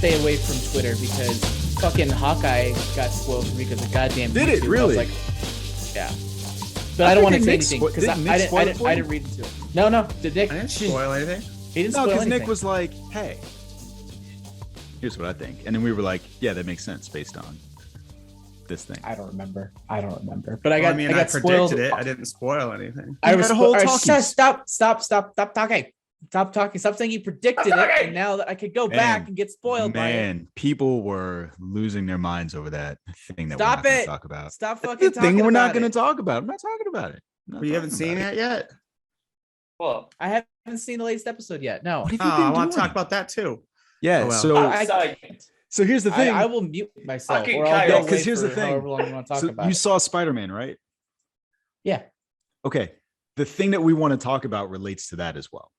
stay away from Twitter because fucking Hawkeye got spoiled for me because of goddamn Did YouTube. it really? I was like, yeah. But I don't want to say anything because I didn't read into it. No. Did Nick? I didn't spoil anything. He didn't No, spoil because anything. Nick was like, "Hey, here's what I think," and then we were like, "Yeah, that makes sense based on this thing." I don't remember. But I got spoiled. Predicted it. I didn't spoil anything. I was got a whole stop talking. Stop talking. Stop saying you predicted it, and now that I could go back and get spoiled by it. Man, people were losing their minds over that thing that Stop we're not it. talk about. Stop That's fucking the thing talking we're not about going to it. talk about. I'm not talking about it. But you haven't seen it yet? What? I haven't seen the latest episode yet. No. What have you Oh, been I want doing? to talk about that too. Yeah, Oh, well. so here's the thing. I will mute myself. Fucking Or I'll Kyle. go Because away here's the for thing. however long you want to talk So about you it. saw Spider-Man, right? Yeah. Okay. The thing that we want to talk about relates to that as well.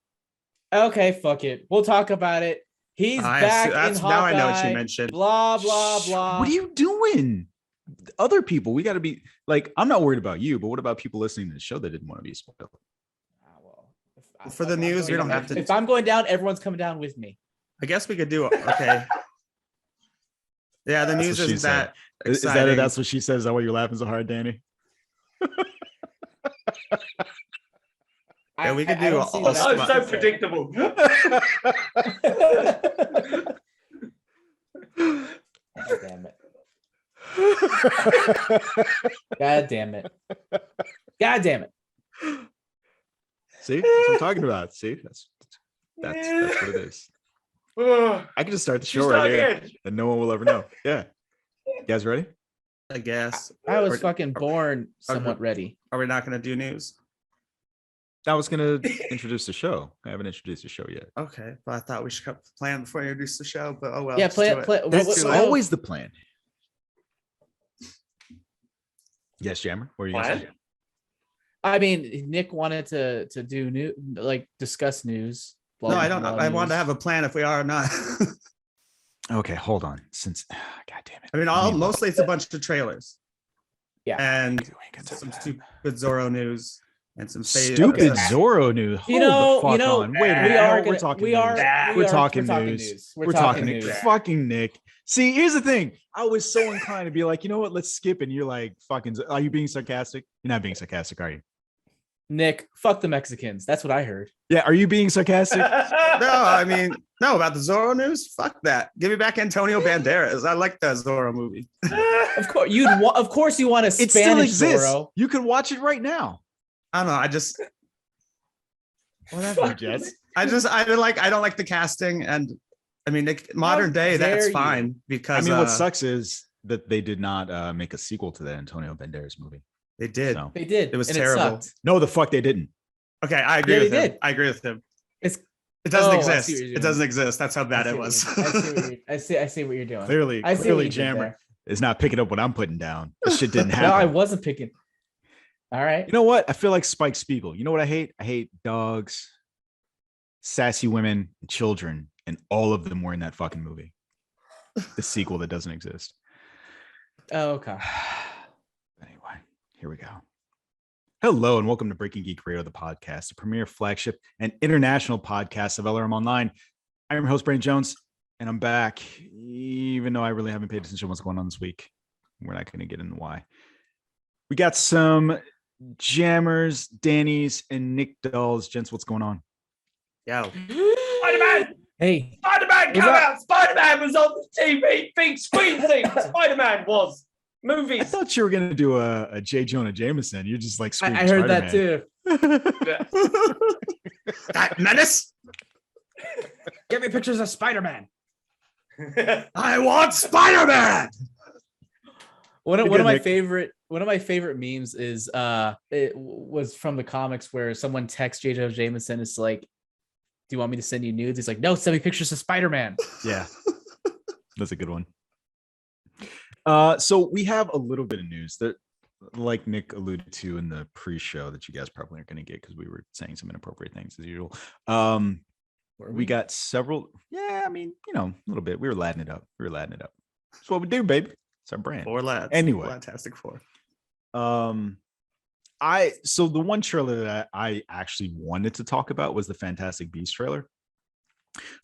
Okay, fuck it. We'll talk about it. He's back in Hawkeye. Now I know what you mentioned. Blah, blah, blah. What are you doing? Other people, we got to be like, I'm not worried about you, but what about people listening to the show that didn't want to be spoiled? For the news, we don't have to. If I'm going down, everyone's coming down with me. I guess we could do okay. Yeah, the news isn't that Is that exciting. it? That's what she says. Is that why you're laughing so hard, Danny? Yeah, we could do don't see all what Oh, that's so about. predictable. God damn it. God damn it. God damn it. See, that's what I'm talking about. See, that's what it is. I can just start the show right here, and no one will ever know. Yeah, you guys ready? I guess. I was Or- fucking born somewhat ready. Are we not going to do news? I was gonna introduce the show. I haven't introduced the show yet. Okay, but I thought we should plan before we introduce the show. But oh well. Yeah, let's play do it. Play. That's what- always the plan. Yes, Jammer. What are you gonna say? I mean, Nick wanted to do new, like discuss news. No, I don't. I want to have a plan if we are or not. Okay, hold on. Since God damn it. I mean, mostly it's a bunch of trailers. Yeah. And We ain't got time some for that. stupid Zorro news and some Stupid Zorro news. You Hold the know, fuck on. Wait a minute. we are No, gonna, we're talking we news. are, We're talking news. We're talking news. Fucking Nick. See, here's the thing. I was so inclined to be like, you know what? Let's skip. And you're like, fucking. Are you being sarcastic? You're not being sarcastic, are you? Nick, fuck the Mexicans. That's what I heard. Yeah. Are you being sarcastic? No, I mean, no, about the Zorro news. Fuck that. Give me back Antonio Banderas. I like that Zorro movie. Of course, of course, you want a It still Spanish exists. Zorro. You can watch it right now. I don't know. I just Whatever, Jess. I don't like the casting, and I mean, modern day, dare that's you. fine because I mean, what sucks is that they did not make a sequel to that Antonio Banderas movie. they did. So. They did. It was and terrible. It sucked. No, the fuck they didn't. Okay, I agree Yeah, with they him. did. I agree with him. It's It doesn't Oh, I see exist. what you're It doing. doesn't exist. That's how bad it was. I see what you're doing. Clearly, I see what clearly, you did Jammer there. is not picking up what I'm putting down. This shit didn't happen. No, I wasn't picking. All right. You know what? I feel like Spike Spiegel. You know what I hate? I hate dogs, sassy women, and children, and all of them were in that fucking movie. The sequel that doesn't exist. Oh, okay. Anyway, here we go. Hello and welcome to Breaking Geek Radio, the podcast, the premier flagship and international podcast of LRM Online. I'm your host, Brandon Jones, and I'm back, even though I really haven't paid attention to what's going on this week. We're not going to get into why. We got some Jammers, Danny's, and Nick Dolls. Gents, what's going on? Yo, Spider-Man! Hey, Spider-Man Was come that- out! Spider-Man was on the TV, big screen thing. Spider-Man was. I Movies. thought you were going to do a J. Jonah Jameson. You're just like I screaming heard that Spider-Man. too. that menace! Get me pictures of Spider-Man. I want Spider-Man. One You're of good, my Nick. favorite memes is it was from the comics where someone texts J. Jonah Jameson. It's like, do you want me to send you nudes? He's like, no, send me pictures of Spider-Man. Yeah, that's a good one. So we have a little bit of news that, like Nick alluded to in the pre-show, that you guys probably aren't going to get because we were saying some inappropriate things as usual. We got several. Yeah, I mean, you know, a little bit. We were ladding it up. That's what we do, baby. It's our brand. 4 lads. Anyway. Ladtastic 4. So the one trailer that I actually wanted to talk about was the Fantastic Beasts trailer.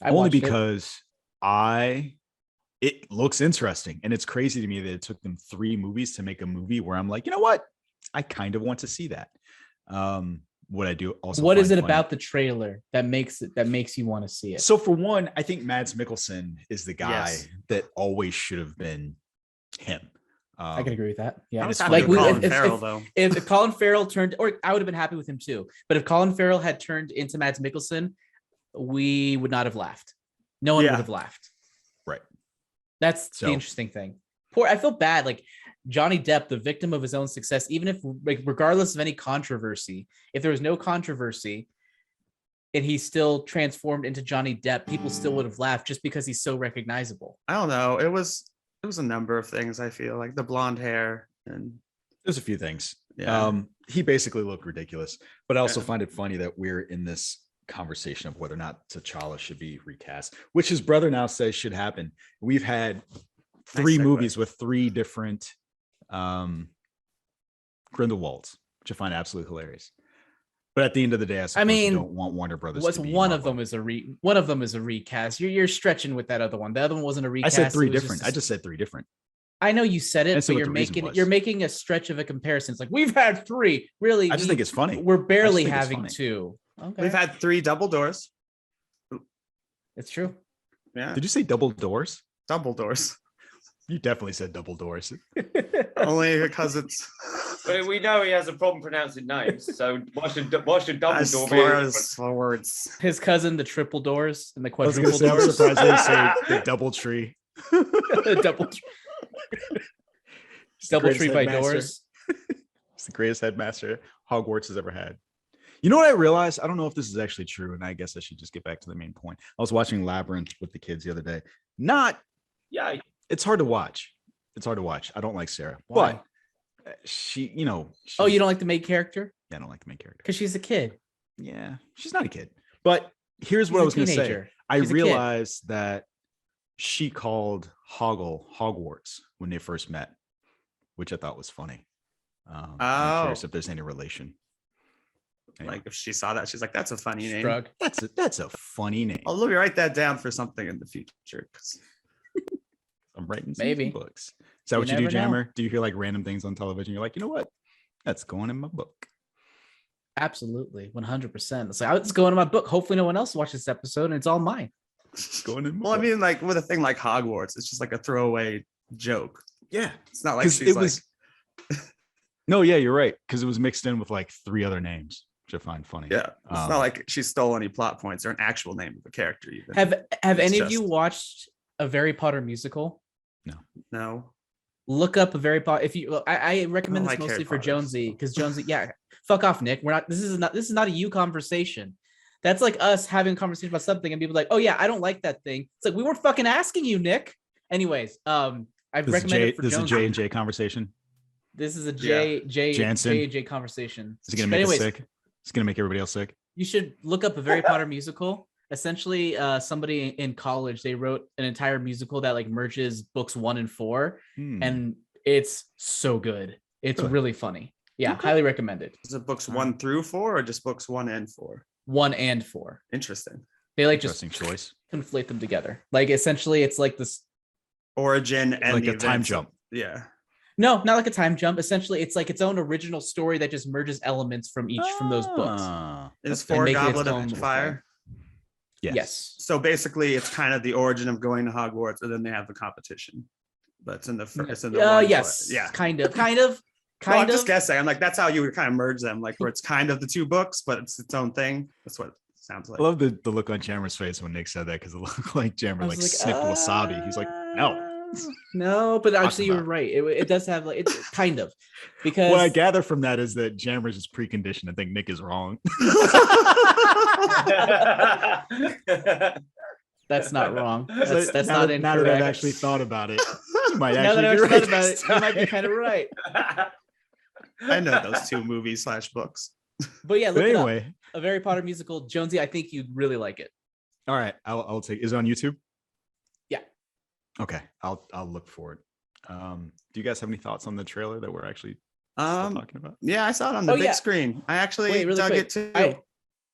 I Only watched it. because I it looks interesting. And it's crazy to me that it took them 3 movies to make a movie where I'm like, you know what? I kind of want to see that. What I do also. What is it funny. about the trailer that makes you want to see it? So for one, I think Mads Mikkelsen is the guy Yes. that always should have been him. I can agree with that. Yeah, I was it's happy like with we, Colin if, Farrell, if, though. if Colin Farrell turned, or I would have been happy with him too. But if Colin Farrell had turned into Mads Mikkelsen, we would not have laughed. No one Yeah. would have laughed. Right. That's So- the interesting thing. I feel bad. Like Johnny Depp, the victim of his own success, even if, like, regardless of any controversy, if there was no controversy and he still transformed into Johnny Depp, people still would have laughed just because he's so recognizable. I don't know. It was a number of things. I feel like the blonde hair and There's a few things. yeah. He basically looked ridiculous, but I also Yeah. find it funny that we're in this conversation of whether or not T'Challa should be recast, which his brother now says should happen. We've had 3 segue. movies with 3 different Grindelwalds, which I find absolutely hilarious. But at the end of the day, I suppose mean, you don't want Warner Brothers. What's to be one of Marvel. them is one of them is a recast. You're stretching with that other one. The other one wasn't a I recast. said 3 it was different. I just said 3 different. I know you said I it, said but what the reason was. you're making a stretch of a comparison. It's like we've had 3. Really, I just think it's funny. we're barely think it's having funny. 2. Okay, We've had 3 double doors. it's true. Yeah, Did you say double doors? double doors. You definitely said double doors. Only because it's But we know he has a problem pronouncing names, so why should double as door far be? as words. His cousin, the triple doors and the I was gonna quadruple say, I'm doors. surprised they say the double tree. double He's the double greatest tree by headmaster. doors. He's the greatest headmaster Hogwarts has ever had. You know what I realized? I don't know if this is actually true, and I guess I should just get back to the main point. I was watching Labyrinth with the kids the other day. Yeah, It's hard to watch. It's hard to watch. I don't like Sarah, Why? but she, you know. Oh, you she's- don't like the main character Yeah, I don't like the main character. because she's a kid. Yeah, she's not a kid. But here's She's what I a was going to say. teenager. I She's a kid. realized that she called Hogwarts when they first met, which I thought was funny. I'm curious Oh. if there's any relation. Anyway, Like if she saw that, she's like, "That's a funny name." Shrug. that's a funny name. I'll let me write that down for something in the future. 'Cause I'm writing some Maybe. books. Is that You what you do, never know. Jammer? Do you hear like random things on television? You're like, you know what? That's going in my book. Absolutely, 100%. It's like it's going to my book. Hopefully, no one else watches this episode, and it's all mine. It's going in my Well, I book. mean, like with a thing like Hogwarts, it's just like a throwaway joke. Yeah. It's not like 'Cause she's it like, was no, yeah, you're right. Because it was mixed in with like 3 other names, which I find funny. yeah. It's Um, not like she stole any plot points or an actual name of a character. Even Have It's any of you just- watched a Harry Potter musical? no. Look up a Harry Potter. If you, I recommend I this don't like mostly Harry for Potter, Jonesy so. because Jonesy, yeah, fuck off, Nick. We're not. This is not a you conversation. That's like us having a conversation about something and people like, oh yeah, I don't like that thing. It's like we weren't fucking asking you, Nick. Anyways, I've This is recommended it for this is a Jonesy. J&J conversation. This is a Yeah. Jansen. J&J conversation. Is it going to But make us anyways, sick? It's going to make everybody else sick. you should look up a Harry Potter musical. Essentially, somebody in college, they wrote an entire musical that like merges books 1 and 4, Hmm. and it's so good. It's Really? really funny. Yeah, Okay. highly recommended. Is it books 1 through 4 or just books 1 and 4? 1 and 4. Interesting. They like just Interesting choice. conflate them together. Like essentially, it's like this. Origin and Like the a time events. jump. Yeah. No, not like a time jump. Essentially, it's like its own original story that just merges elements from those books. Ah, Is that's And 4 make it its Goblet own of little Fire? Yes. So basically, it's kind of the origin of going to Hogwarts, and then they have the competition. But it's in the first. In the one Yes. play. Yeah. Kind of. No, I'm just of. guessing. I'm like, that's how you would kind of merge them, like where it's kind of the 2 books, but it's its own thing. That's what it sounds like. I love the look on Jammer's face when Nick said that because it looked like Jammer I like was sniffed wasabi. He's like, no. No, but actually, you were about. right. It does have like it's kind of because What I gather from that is that Jammer's is preconditioned. I think Nick is wrong. that's not wrong. That's now not that, incorrect. now that I've actually thought about it, you might Now that actually I've be thought right about this it, you might be time. kind of right. I know those 2 movies / books. But yeah, But look it up. anyway, A Harry Potter musical. Jonesy, I think you'd really like it. all right, I'll take. Is it on YouTube? Yeah. Okay, I'll look for it. Do you guys have any thoughts on the trailer that we're actually still Um, talking about? yeah, I saw it on the Oh, big yeah. screen. I actually Wait, really dug quick. it too.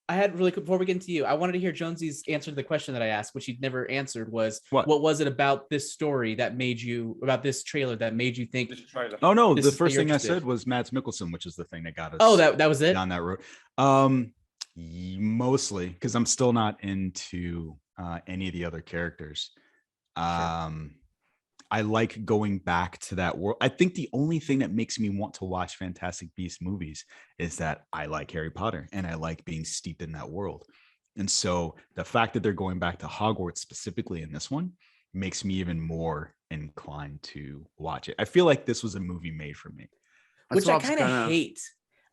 I had really quick before we get into you. I wanted to hear Jonesy's answer to the question that I asked, which he'd never answered. Was What? what was it about this story that made you about this trailer that made you think? This trailer. Oh no, This the is- first you're thing I interested. said was Mads Mikkelsen, which is the thing that got us. Oh, that was it. down that road. Mostly because I'm still not into any of the other characters. I like going back to that world. I think the only thing that makes me want to watch Fantastic Beasts movies is that I like Harry Potter and I like being steeped in that world. And so the fact that they're going back to Hogwarts specifically in this one makes me even more inclined to watch it. I feel like this was a movie made for me. Which I That's what kind was of gonna- hate.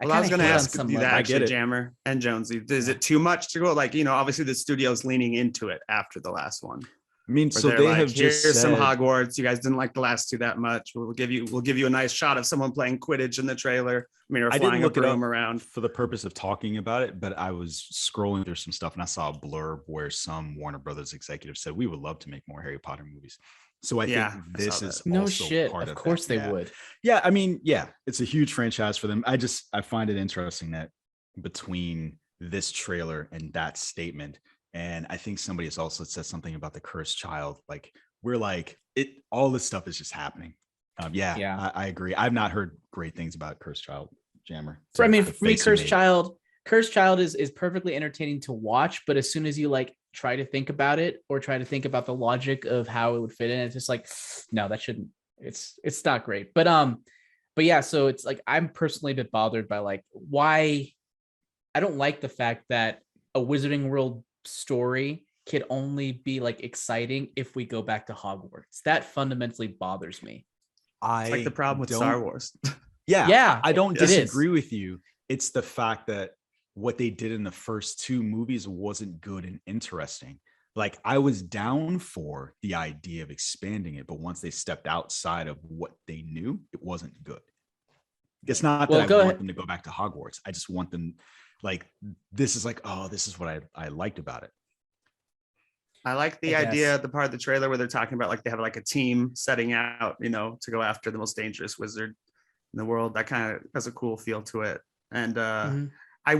Well, I was going to hate on ask some you that level. I get actually, it. Jammer and Jonesy. Is it too much to go? Like, obviously the studio's leaning into it after the last one. I mean, Where so they're they like, have just here's some said, Hogwarts. You guys didn't like the last two that much. We'll give you a nice shot of someone playing Quidditch in the trailer. I mean, or I didn't flying a look it up broom around. for the purpose of talking about it, but I was scrolling through some stuff and I saw a blurb where some Warner Brothers executive said we would love to make more Harry Potter movies. So I Yeah, think I this saw is that. No also shit. part Of of course that. they would. Yeah, I mean, yeah, it's a huge franchise for them. I find it interesting that between this trailer and that statement, and I think somebody has also said something about the cursed child. Like we're like it, all this stuff is just happening. Yeah. I agree. I've not heard great things about Cursed Child, Jammer. For, I mean, The for me, face you made. Cursed Child is perfectly entertaining to watch, but as soon as you like try to think about it or try to think about the logic of how it would fit in, it's just like, no, that shouldn't. It's not great. But yeah. So it's like I'm personally a bit bothered by like why I don't like the fact that a Wizarding World story can only be like exciting if we go back to Hogwarts. That fundamentally bothers me. It's like the problem with Star Wars. Yeah, I don't it is. disagree with you. It's the fact that what they did in the first two movies wasn't good and interesting. Like I was down for the idea of expanding it, but once they stepped outside of what they knew, it wasn't good. It's not Well, that go I ahead. want them to go back to Hogwarts. I just want them like this is like, oh, this is what I liked about it. I like the I idea, guess. the part of the trailer where they're talking about like they have like a team setting out, to go after the most dangerous wizard in the world. That kind of has a cool feel to it. And Mhm. I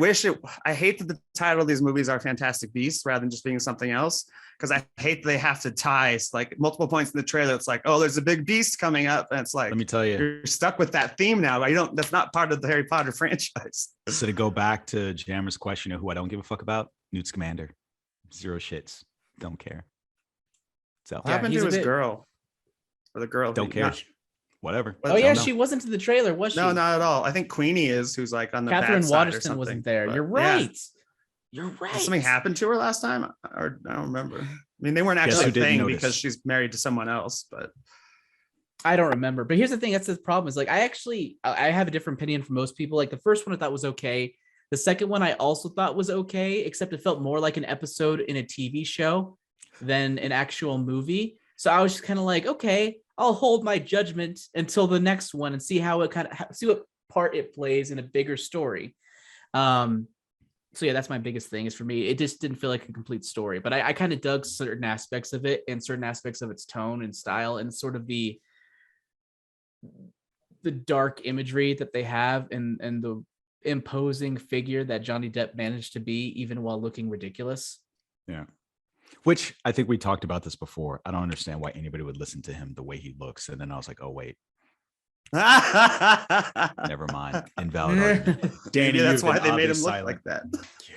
hate that the title of these movies are Fantastic Beasts rather than just being something else. Because I hate they have to tie like multiple points in the trailer. It's like, oh, there's a big beast coming up. And it's like, Let me tell you. you're stuck with that theme now. That's not part of the Harry Potter franchise. So to go back to Jammer's question of who I don't give a fuck about, Newt Scamander. Zero shits. Don't care. So What happened he's to a his bit- girl? Or the girl? don't care. Whatever. Well, Oh yeah, no. she wasn't in the trailer, was she? No, not at all. I think Queenie is, who's like on the Catherine bad side or Waterston something. wasn't there. But, You're yeah. right. You're right. Did something happened to her last time? Or I don't remember. I mean, they weren't Guess actually who a didn't thing notice? because she's married to someone else. But I don't remember. But here's the thing. That's the problem. Is like I have a different opinion from most people. Like the first one I thought was okay. The second one I also thought was okay, except it felt more like an episode in a TV show than an actual movie. So I was just kind of like, okay, I'll hold my judgment until the next one and see how it see what part it plays in a bigger story. So yeah, that's my biggest thing is for me, it just didn't feel like a complete story, but I kind of dug certain aspects of it and certain aspects of its tone and style and sort of the dark imagery that they have and the imposing figure that Johnny Depp managed to be, even while looking ridiculous. Yeah. Which I think we talked about this before. I don't understand why anybody would listen to him the way he looks. And then I was like, oh, wait, never mind. Invalid argument. Danny, maybe that's you've why been they made oddly him silent. look like that. Yeah.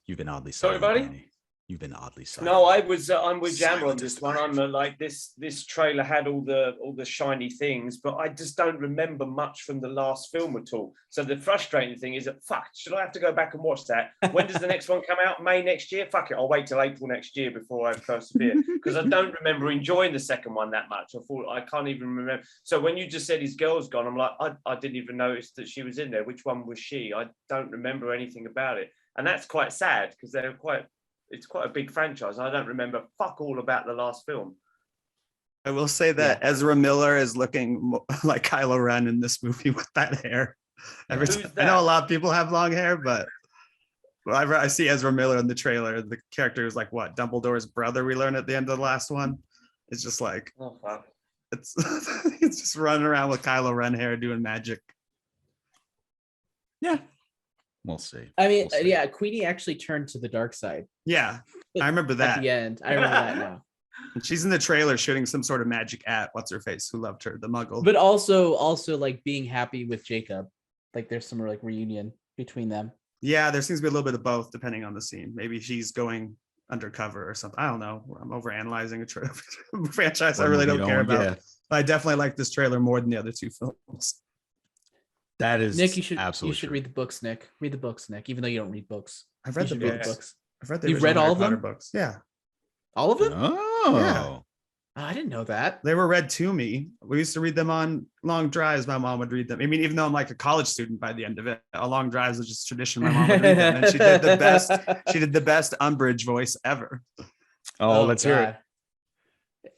You've been oddly Sorry, silent, buddy? Danny. You've been oddly silent. No, I'm with Jammer on Silent this is one. I'm like this trailer had all the shiny things, but I just don't remember much from the last film at all. So the frustrating thing is that should I have to go back and watch that? When does the next one come out? May next year? Fuck it, I'll wait till April next year before I persevere. Because I don't remember enjoying the second one that much. I can't even remember. So when you just said his girl's gone, I'm like, I didn't even notice that she was in there. Which one was she? I don't remember anything about it. And that's quite sad because it's quite a big franchise. I don't remember fuck all about the last film. I will say that Ezra Miller is looking like Kylo Ren in this movie with that hair. Every Who's time, that? I know a lot of people have long hair, but whenever I see Ezra Miller in the trailer, the character is like what Dumbledore's brother. We learn at the end of the last one. It's just like Oh fuck. it's it's just running around with Kylo Ren hair doing magic. Yeah. We'll see. I mean, We'll see. yeah, Queenie actually turned to the dark side Yeah, I remember at that. the end. I remember that now. And she's in the trailer shooting some sort of magic at what's her face who loved her, the Muggle. But also like being happy with Jacob. Like there's some like reunion between them. Yeah, there seems to be a little bit of both depending on the scene. Maybe she's going undercover or something. I don't know. I'm overanalyzing a franchise I really don't care about. Yeah. I definitely like this trailer more than the other two films. That is Nick, you should absolutely read the books, Nick. Read the books, Nick. Even though you don't read books, I've read you the should books. I've read the You've original read all Harry of them? Potter books. Yeah, all of them. Oh. Yeah. Oh, I didn't know that. They were read to me. We used to read them on long drives. My mom would read them. I mean, even though I'm like a college student by the end of it, a long drives was just tradition. My mom would read them, and she did the best. She did the best Umbridge voice ever. Oh, let's hear it.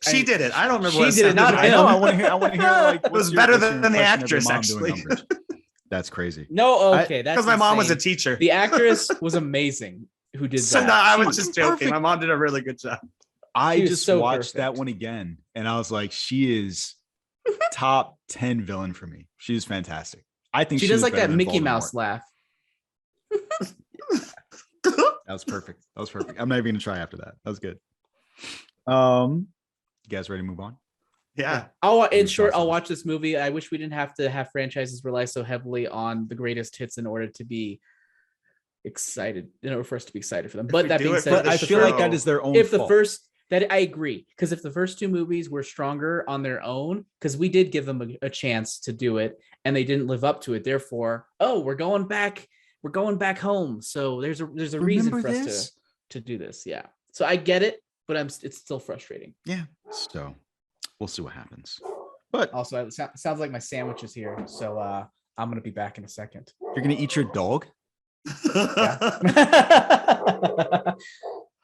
She did it. I don't remember. She what it did it, sounded not like. I know. I want to hear. Like, It was what's better what's than the impression of your actress, mom doing actually. Umbridge? That's crazy. No, okay, that's Because my mom was a insane. teacher. The actress was amazing. Who did So that? no, I She was was just joking. perfect. My mom did a really good job. I She was just so watched that perfect. one again, and I was like, she is top 10 villain for me. She is fantastic. I think She she does was like better that than Mickey Voldemort. Mouse laugh. That was perfect. That was perfect. I'm not even gonna try after that. That was good. You guys ready to move on? Yeah. In You've short, got I'll some- watch this movie. I wish we didn't have to have franchises rely so heavily on the greatest hits in order to be excited, in order for us to be excited for them. But we that do being it for said, But the I if the feel first- like that is their own if the fault. first that I agree, because if the first two movies were stronger on their own, because we did give them a chance to do it and they didn't live up to it, therefore, we're going back home. So there's a reason Remember for us this? to do this. Yeah. So I get it, but it's still frustrating. Yeah. So we'll see what happens. But Also, it sounds like my sandwich is here, so I'm gonna be back in a second. you're gonna eat your dog? Yeah.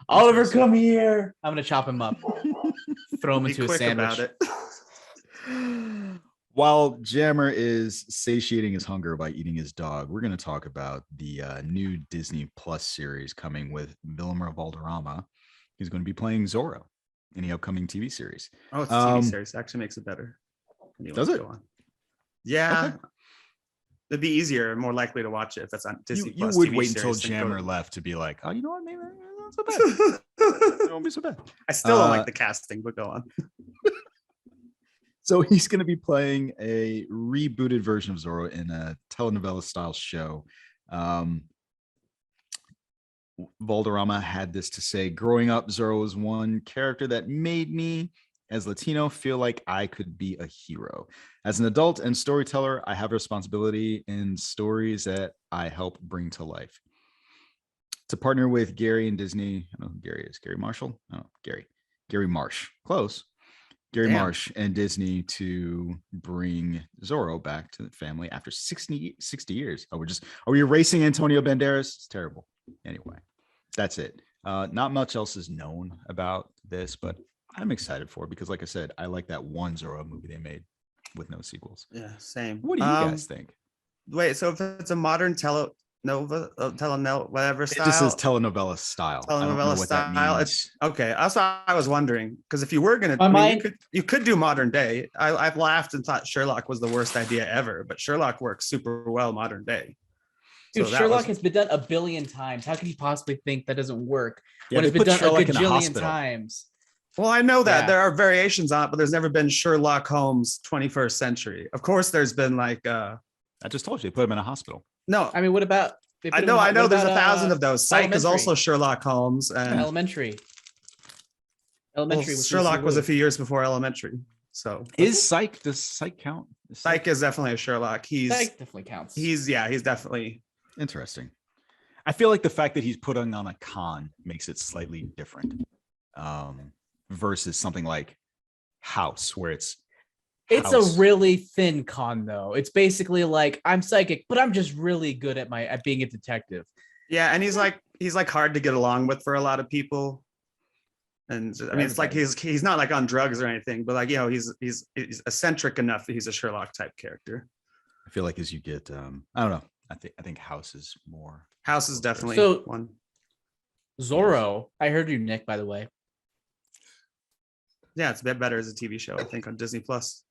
Oliver, come here. I'm gonna chop him up, throw him Be into a quick sandwich. about it. While Jammer is satiating his hunger by eating his dog, we're going to talk about the new Disney Plus series coming with Villamur Valderrama. He's going to be playing Zorro in the upcoming TV series. Oh, it's a TV series. It actually makes it better. Anyway, Does it? go on. Yeah. Okay. It'd be easier and more likely to watch it if that's on Disney You Plus. would TV wait until series than go Jammer to- left to be like, oh, you know what? Maybe it's not so bad. It won't be so bad. I still don't like the casting, but go on. So he's going to be playing a rebooted version of Zorro in a telenovela style show. Valderrama had this to say: growing up, Zorro was one character that made me, as Latino, feel like I could be a hero. As an adult and storyteller, I have a responsibility in stories that I help bring to life. To partner with Gary and Disney, I don't know who Gary is. Gary Marshall? Oh, Gary Marsh. Close. Gary Damn. Marsh and Disney to bring Zorro back to the family after 60 years. Are we erasing Antonio Banderas? It's terrible. Anyway, that's it. Not much else is known about this, but I'm excited for it because, like I said, I like that one Zorro movie they made with no sequels. Yeah, same. What do you guys think? Wait, so if it's a modern telenova, whatever style. It just says telenovela style. I don't know Telenovela what that style, means. Okay, that's what I was wondering. Because if you were gonna, My mind- you could do modern day. I've laughed and thought Sherlock was the worst idea ever, but Sherlock works super well modern day. Dude, So that Sherlock was- has been done a billion times. How can you possibly think that doesn't work Yeah, when they it's been put done Sherlock a in a gajillion hospital. times? Well, I know that Yeah. there are variations on it, but there's never been Sherlock Holmes 21st century. Of course, there's been like I just told you they put him in a hospital. no. I mean, what about? they put I him know, in- I know. what There's about, 1,000 of those. Psych is Elementary? also Sherlock Holmes, and Elementary. well, Elementary. was Sherlock Lucy was a Liu. few years before Elementary. So Does Psych count? Psych is definitely a Sherlock. He's That definitely counts. he's definitely. Interesting. I feel like the fact that he's putting on a con makes it slightly different versus something like House, where it's It's House. a really thin con, though. It's basically like I'm psychic, but I'm just really good at being a detective. Yeah, and he's like hard to get along with for a lot of people. And I mean, it's like he's not like on drugs or anything, but like, you know, he's eccentric enough that he's a Sherlock type character. I feel like as you get I don't know. I think House is more. House is definitely So- one. Zorro. I heard you, Nick, by the way. Yeah, it's a bit better as a TV show, I think, on Disney Plus.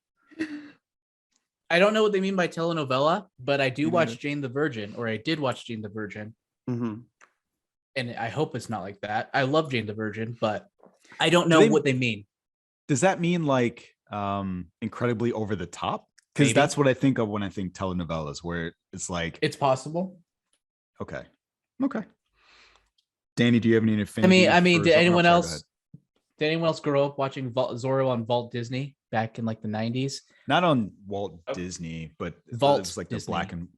I don't know what they mean by telenovela, but I do watch Jane the Virgin, or I did watch Jane the Virgin. Mm-hmm. And I hope it's not like that. I love Jane the Virgin, but I don't know what they mean. Does that mean like incredibly over the top? Because that's what I think of when I think telenovelas, where it's like it's possible. Okay. Danny, do you have any affinity? I mean, did anyone else grow up watching Zorro on Walt Disney back in like the 90s? Not on Walt Disney, but Vault it was like Disney. the black and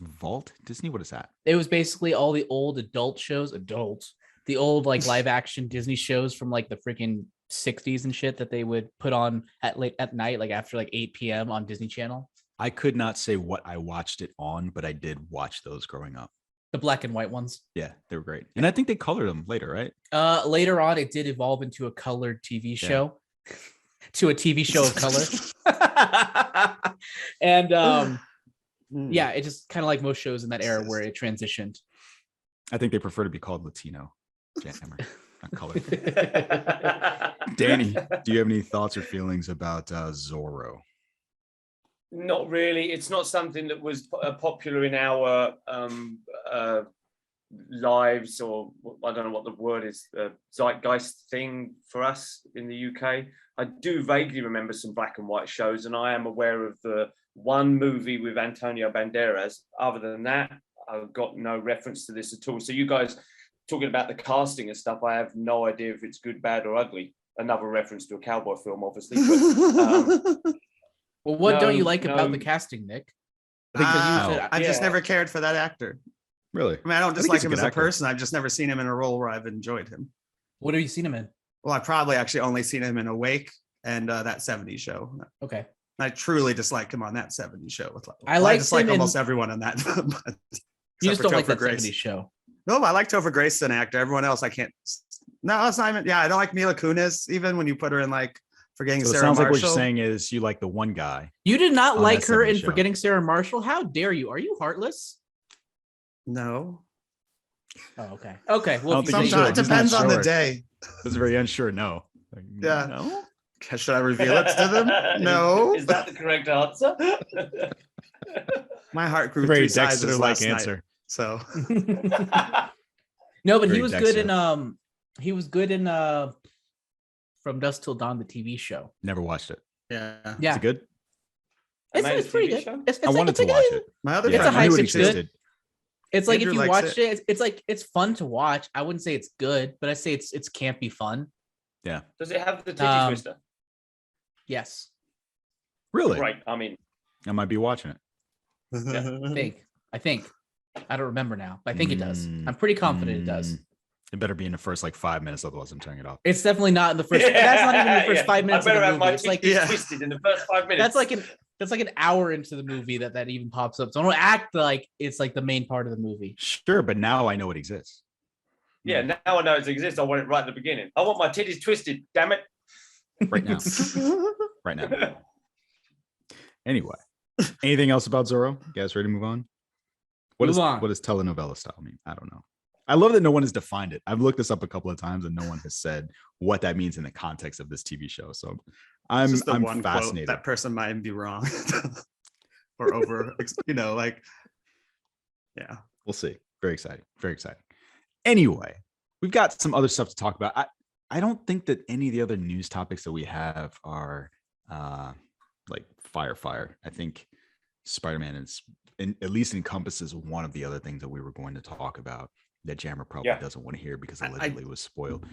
Vault Disney. What is that? It was basically all the old adult shows, the old like live action Disney shows from like the freaking 60s and shit that they would put on at night, like after like 8 p.m. on Disney Channel. I could not say what I watched it on, but I did watch those growing up. The black and white ones. Yeah, they were great. And I think they colored them later, right? Later on, it did evolve into a colored TV show, to a TV show of color. And yeah, it just kind of like most shows in that era where it transitioned. I think they prefer to be called Latino. Jackhammer, not colored. Danny, do you have any thoughts or feelings about Zorro? Not really. It's not something that was popular in our lives, or I don't know what the word is, zeitgeist thing for us in the UK. I do vaguely remember some black and white shows, and I am aware of the one movie with Antonio Banderas. Other than that, I've got no reference to this at all. So you guys talking about the casting and stuff, I have no idea if it's good, bad, or ugly. Another reference to a cowboy film, obviously. But, well, what don't you like about the casting, Nick? I just never cared for that actor. Really? I mean, I don't dislike him as a person. I've just never seen him in a role where I've enjoyed him. What have you seen him in? Well, I've probably actually only seen him in Awake and that 70s show. Okay. I truly dislike him on that 70s show. I dislike almost everyone on that. You just don't like that 70s show. No, I like Topher Grace as an actor. Everyone else I can't. No, it's not even. Yeah, I don't like Mila Kunis, even when you put her in like Forgetting Sarah Marshall. It sounds like what you're saying is you like the one guy. You did not like her in Forgetting Sarah Marshall? How dare you? Are you heartless? No. Oh, okay. Okay. Well, sometimes it depends on the day. It's very unsure. No. Like, yeah. No. Should I reveal it to them? No. Is that the correct answer? My heart grew very 3 sizes like last answer. Night, so. No, but he was good in From Dusk Till Dawn, the TV show. Never watched it. Yeah. Is it good? It's pretty good. I wanted to watch it. My other it's a high pitch good. It's like Andrew, if you watched it, it's like it's fun to watch. I wouldn't say it's good, but I say it's campy fun. Yeah. Does it have the titty twister? Yes. Really? Right. I mean, I might be watching it. I think. I don't remember now, but I think it does. I'm pretty confident it does. It better be in the first like 5 minutes, otherwise I'm turning it off. It's definitely not in the first. That's not even the first 5 minutes. I better of the have movie. my titties twisted in the first 5 minutes. That's like an hour into the movie that even pops up. So I don't act like it's like the main part of the movie. Sure, but now I know it exists. Yeah, now I know it exists. I want it right at the beginning. I want my titties twisted. Damn it! Right now. Right now. Anyway, anything else about Zorro? You guys ready to move on? What does telenovela style mean? I don't know. I love that no one has defined it. I've looked this up a couple of times and no one has said what that means in the context of this TV show. So I'm fascinated. That person might be wrong or over, yeah. We'll see. Very exciting. Very exciting. Anyway, we've got some other stuff to talk about. I don't think that any of the other news topics that we have are like fire. I think Spider-Man at least encompasses one of the other things that we were going to talk about that Jammer probably doesn't want to hear because allegedly was spoiled.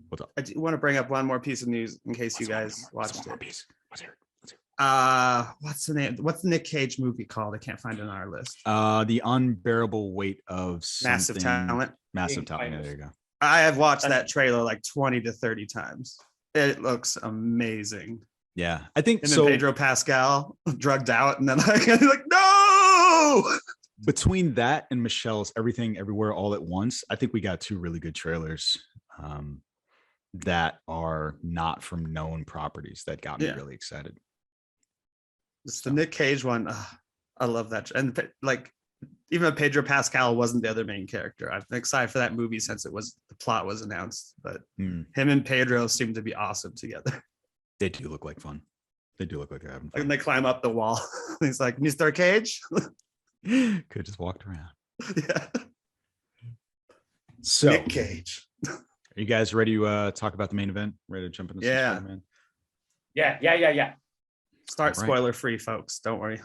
What's up? I do want to bring up one more piece of news in case you guys watched it. Let's hear it. What's the name? What's the Nick Cage movie called? I can't find it on our list. The Unbearable Weight of Massive Talent. Massive Talent. Yeah, there you go. I have watched that trailer like 20 to 30 times. It looks amazing. Yeah, I think and then Pedro Pascal drugged out, and then like no. Between that and Michelle's Everything Everywhere All at Once, I think we got 2 really good trailers that are not from known properties that got me really excited. It's the Nick Cage one. I love that. And like, even if Pedro Pascal wasn't the other main character, I'm excited for that movie since the plot was announced. But him and Pedro seem to be awesome together. They do look like fun. They do look like they're having And fun. they climb up the wall. He's like, Mr. Cage. Could have just walked around. Yeah. So, Nick Cage. are you guys ready to talk about the main event? Ready to jump into some Yeah. Spider-Man? Yeah. Start All right. spoiler free, folks. Don't worry.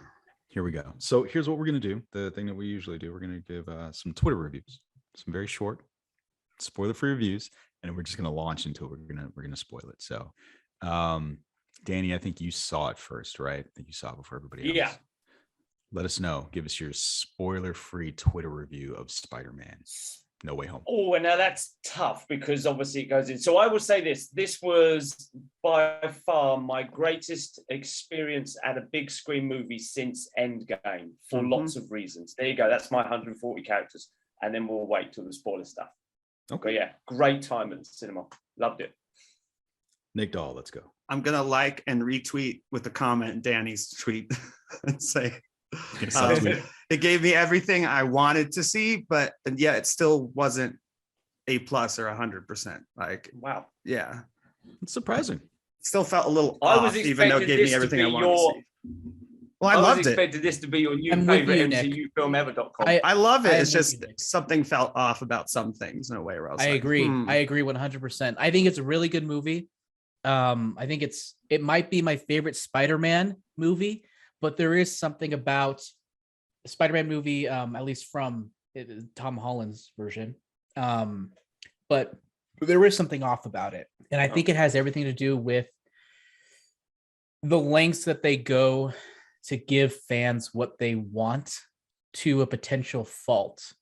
Here we go. So here's what we're gonna do. The thing that we usually do. We're gonna give some Twitter reviews, some very short, spoiler-free reviews, and we're just gonna launch into it. We're gonna spoil it. So, Danny, I think you saw it first, right? I think you saw it before everybody else. Yeah. Let us know. Give us your spoiler-free Twitter review of Spider-Man: No Way Home. Oh, and now that's tough because obviously it goes in. So I will say this. This was by far my greatest experience at a big screen movie since Endgame for lots of reasons. There you go. That's my 140 characters. And then we'll wait till the spoiler stuff. Okay. But yeah, great time at the cinema. Loved it. Nick Dahl, let's go. I'm gonna like and retweet with the comment Danny's tweet and say it gave me everything I wanted to see, but yeah, it still wasn't A+ or 100%. Like, Wow. yeah, It's surprising. still felt a little I was off, even though it expecting gave me this to everything be I wanted to your- see. Well, I was loved it. expecting this to be your new I'm with favorite you, Nick. MCUfilmever.com. I love it. I It's am with just you, Nick. something felt off about some things in a way where I was I like, agree. hmm. I agree 100%. I think it's a really good movie. I think it might be my favorite Spider-Man movie, but there is something about the Spider-Man movie, at least from Tom Holland's version. But there is something off about it. And I think it has everything to do with the lengths that they go to give fans what they want to a potential fault,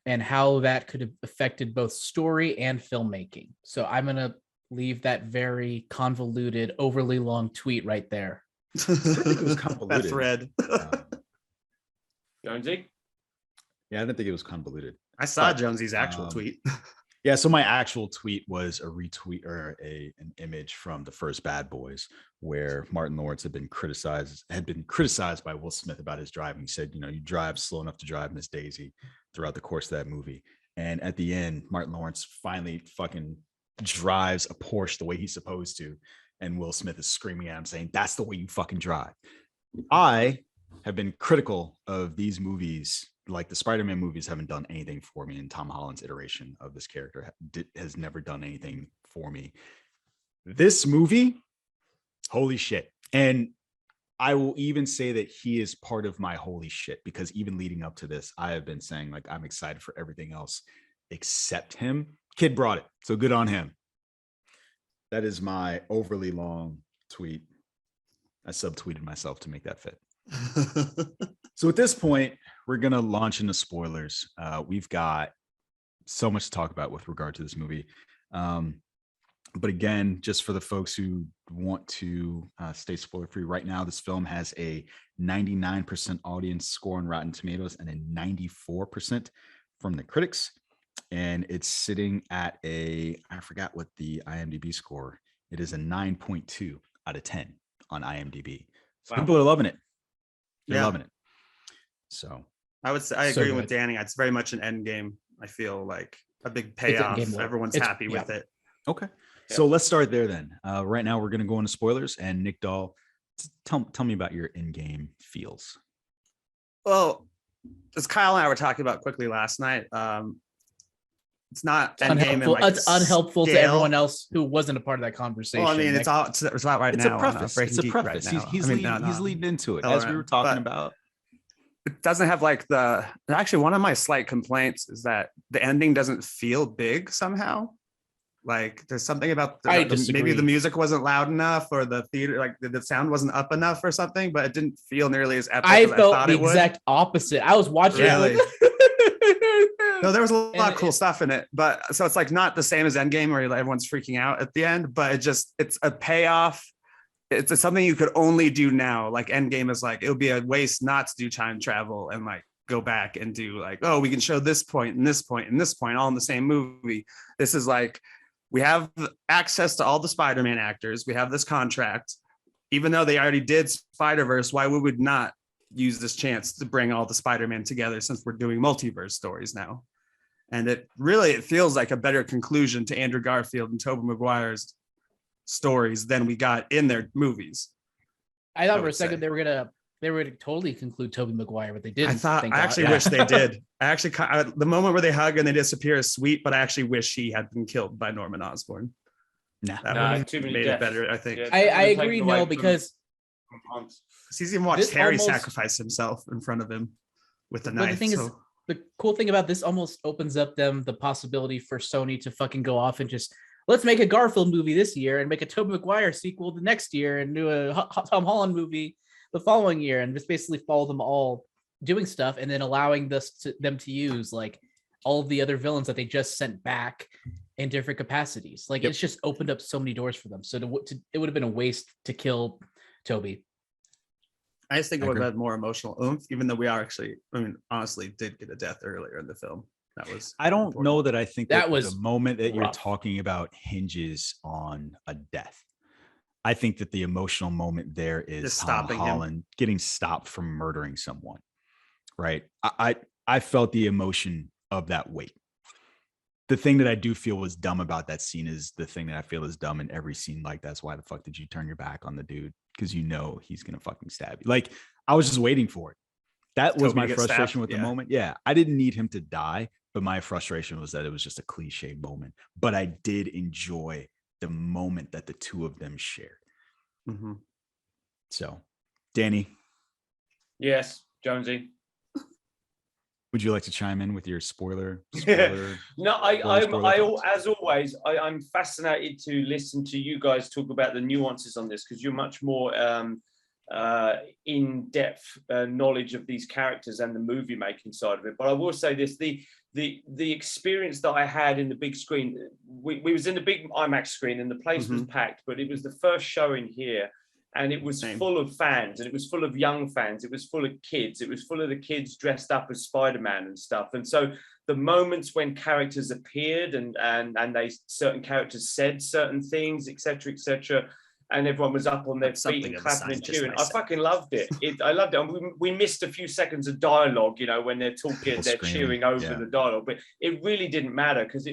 and how that could have affected both story and filmmaking. So I'm going to leave that very convoluted, overly long tweet right there. I think it was that convoluted. thread. Jonesy? Yeah, I didn't think it was convoluted. I saw But, Jonesy's actual tweet. Yeah, so my actual tweet was a retweet or an image from the first Bad Boys, where Martin Lawrence had been criticized by Will Smith about his driving. He said, you drive slow enough to drive Miss Daisy throughout the course of that movie. And at the end, Martin Lawrence finally fucking drives a Porsche the way he's supposed to. And Will Smith is screaming at him saying, "That's the way you fucking drive." I have been critical of these movies. Like the Spider-Man movies haven't done anything for me, and Tom Holland's iteration of this character has never done anything for me. This movie, holy shit. And I will even say that he is part of my holy shit, because even leading up to this, I have been saying like I'm excited for everything else except him. Kid brought it, so good on him. That is my overly long tweet. I subtweeted myself to make that fit. So at this point, we're going to launch into spoilers. We've got so much to talk about with regard to this movie. But again, just for the folks who want to stay spoiler free right now, this film has a 99% audience score on Rotten Tomatoes and a 94% from the critics. And it's sitting at I forgot what the IMDb score. It is a 9.2 out of 10 on IMDb. So people are loving it. They're loving it. So I would say I So agree with good. Danny. It's very much an end game. I feel like a big an payoff. endgame one. Everyone's happy with it. okay. So let's start there then. Right now we're going to go into spoilers, and Nick Dahl, tell me about your in-game feels. Well, as Kyle and I were talking about quickly last night, it's not It's end game. unhelpful, it's unhelpful to scale. everyone else who wasn't a part of that conversation. Well, I mean, Nick. it's out right It's now. a preface. Breaking It's a Geek preface. Right now. He's leading into it, as we were talking about. It doesn't have like actually one of my slight complaints is that the ending doesn't feel big somehow. Like there's something about I maybe disagree. the music wasn't loud enough, or the theater, like the sound wasn't up enough or something, but it didn't feel nearly as epic I as felt I thought the it would. exact opposite. I was watching Really? it like, No, there was a lot And of cool stuff in it, but so it's like not the same as Endgame where everyone's freaking out at the end, but it's a payoff. It's something you could only do now. Like Endgame is like, it would be a waste not to do time travel and like go back and do like, oh, we can show this point and this point and this point all in the same movie. This is like, we have access to all the Spider-Man actors. We have this contract. Even though they already did Spider-Verse, why we would not use this chance to bring all the Spider-Man together, since we're doing multiverse stories now. And it feels like a better conclusion to Andrew Garfield and Tobey Maguire's stories than we got in their movies. I thought for a would second say. they were gonna totally conclude Tobey Maguire, but they didn't. I actually wish they did. The moment where they hug and they disappear is sweet, but I actually wish he had been killed by Norman Osborn. Nah. That Nah, would have too many made it deaths. better, I think. Yeah, I taken agree. away No, from- because from Hans. He's even watched This Harry almost- sacrifice himself in front of him with the But knife. the thing is, the cool thing about this almost opens up them the possibility for Sony to fucking go off and just let's make a Garfield movie this year and make a Tobey Maguire sequel the next year and do a Tom Holland movie the following year and just basically follow them all doing stuff and then allowing them to use like all of the other villains that they just sent back in different capacities. Like it's just opened up so many doors for them. So it would have been a waste to kill Toby. I just think it would have had more emotional oomph, even though we are actually, honestly did get a death earlier in the film. That was. I don't important. know that I think That that was the moment that you're rough. talking about hinges on a death. I think that the emotional moment there is Just Tom stopping him. Holland getting stopped from murdering someone. Right. I felt the emotion of that weight. The thing that I do feel was dumb about that scene is the thing that I feel is dumb in every scene like that's why the fuck did you turn your back on the dude? Because you know he's gonna fucking stab you. Like I was just waiting for it. That was Toby my to get frustration stabbed, with the yeah. moment. Yeah, I didn't need him to die, but my frustration was that it was just a cliche moment. But I did enjoy the moment that the two of them shared. Mhm. So, Danny, Yes, Jonesy. would you like to chime in with your spoiler? No, as always, I'm fascinated to listen to you guys talk about the nuances on this because you're much more in-depth knowledge of these characters and the movie making side of it. But I will say this: the experience that I had in the big screen, we was in the big IMAX screen and the place was packed, but it was the first showing here. And it was full of fans, and it was full of young fans. It was full of kids. It was full of the kids dressed up as Spider-Man and stuff. And so the moments when characters appeared and certain characters said certain things, etc., and everyone was up on their feet and clapping and cheering. I fucking loved it. I loved it. And we missed a few seconds of dialogue, when they're talking, they're cheering over the dialogue. But it really didn't matter because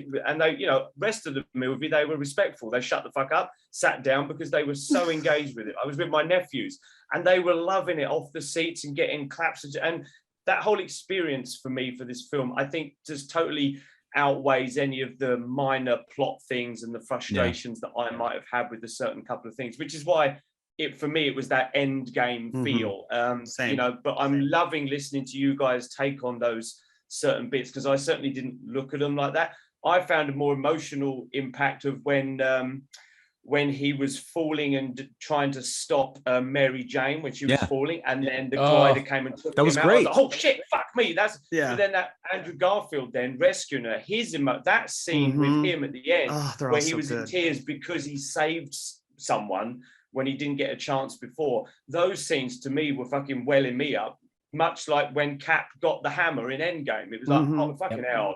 rest of the movie, they were respectful. They shut the fuck up, sat down because they were so engaged with it. I was with my nephews and they were loving it off the seats and getting claps. And that whole experience for me for this film, I think just totally outweighs any of the minor plot things and the frustrations that I might have had with a certain couple of things, which is why it was that end game feel. But I'm loving listening to you guys take on those certain bits because I certainly didn't look at them like that. I found a more emotional impact of when he was falling and trying to stop Mary Jane when she was falling, and then the glider came and took that was him great. out. I was like, oh shit, fuck me. But then that Andrew Garfield then rescuing her, that scene with him at the end, where he was in tears because he saved someone when he didn't get a chance before. Those scenes to me were fucking welling me up, much like when Cap got the hammer in Endgame. It was like, oh fucking hell,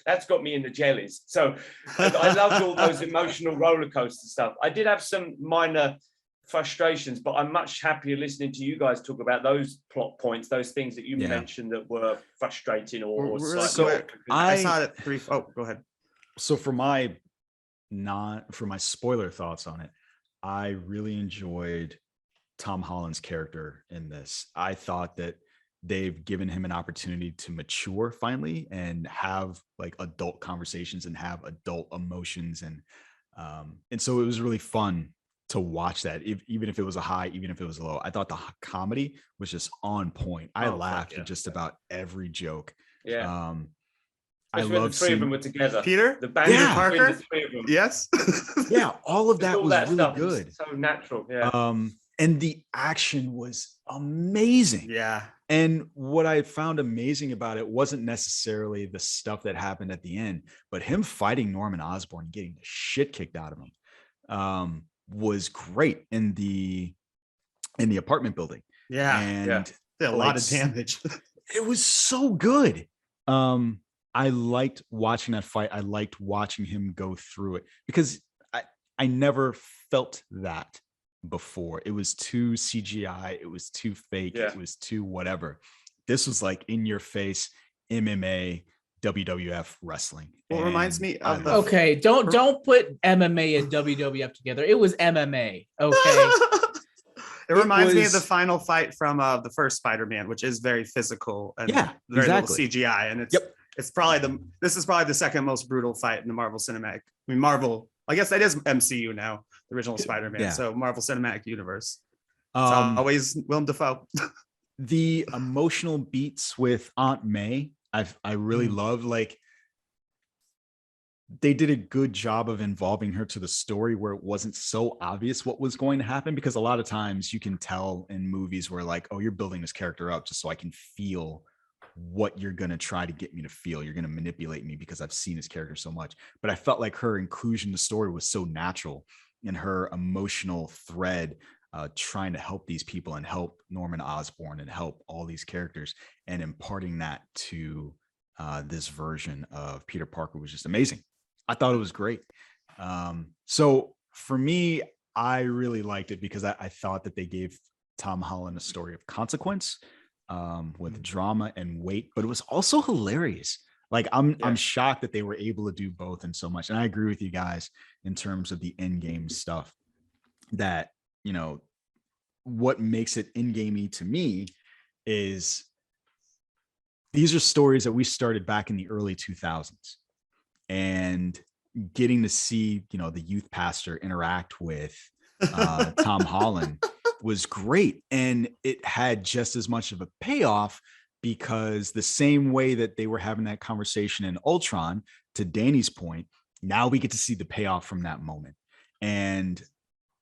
that's got me in the jellies. So I loved all those emotional roller coaster stuff. I did have some minor frustrations, but I'm much happier listening to you guys talk about those plot points, those things that you mentioned that were frustrating or really slightly. quick. I saw it three. Oh, go ahead. So for my spoiler thoughts on it, I really enjoyed Tom Holland's character in this. I thought that they've given him an opportunity to mature finally and have like adult conversations and have adult emotions. And so it was really fun to watch that, even if it was a high, even if it was a low. I thought the comedy was just on point. I laughed at just about every joke. Yeah. I love the three of them were together. Peter, the band Parker, the three of them. Yes. Yeah, all of that all was that really stuff good. Was so natural. Yeah. And the action was amazing. Yeah. And what I found amazing about it wasn't necessarily the stuff that happened at the end, but him fighting Norman Osborn, getting the shit kicked out of him, was great in the apartment building. Yeah. And a lot of damage. It was so good. I liked watching that fight. I liked watching him go through it because I never felt that before. It was too CGI, it was too fake, it was too whatever. This was like in your face MMA, WWF wrestling. Well, it reminds me of the okay, don't put MMA and WWF together. It was MMA. Okay. It reminds me of the final fight from the first Spider-Man, which is very physical and very little CGI. And it's probably this is probably the second most brutal fight in the Marvel Cinematic. I mean, Marvel, I guess that is MCU now, the original Spider-Man. Yeah. So Marvel Cinematic Universe. It's always Willem Dafoe. The emotional beats with Aunt May, I really loved. Like, they did a good job of involving her to the story where it wasn't so obvious what was going to happen, because a lot of times you can tell in movies where like, oh, you're building this character up just so I can feel what you're going to try to get me to feel. You're going to manipulate me because I've seen this character so much. But I felt like her inclusion in the story was so natural, and her emotional thread trying to help these people and help Norman Osborn and help all these characters, and imparting that to this version of Peter Parker was just amazing. I thought it was great. So for me, I really liked it because I thought that they gave Tom Holland a story of consequence with drama and weight, but it was also hilarious. Like, I'm shocked that they were able to do both and so much. And I agree with you guys in terms of the end game stuff, that, you know, what makes it end gamey to me is these are stories that we started back in the early 2000s. And getting to see, you know, the youth pastor interact with Tom Holland was great. And it had just as much of a payoff, because the same way that they were having that conversation in Ultron, to Danny's point, now we get to see the payoff from that moment. And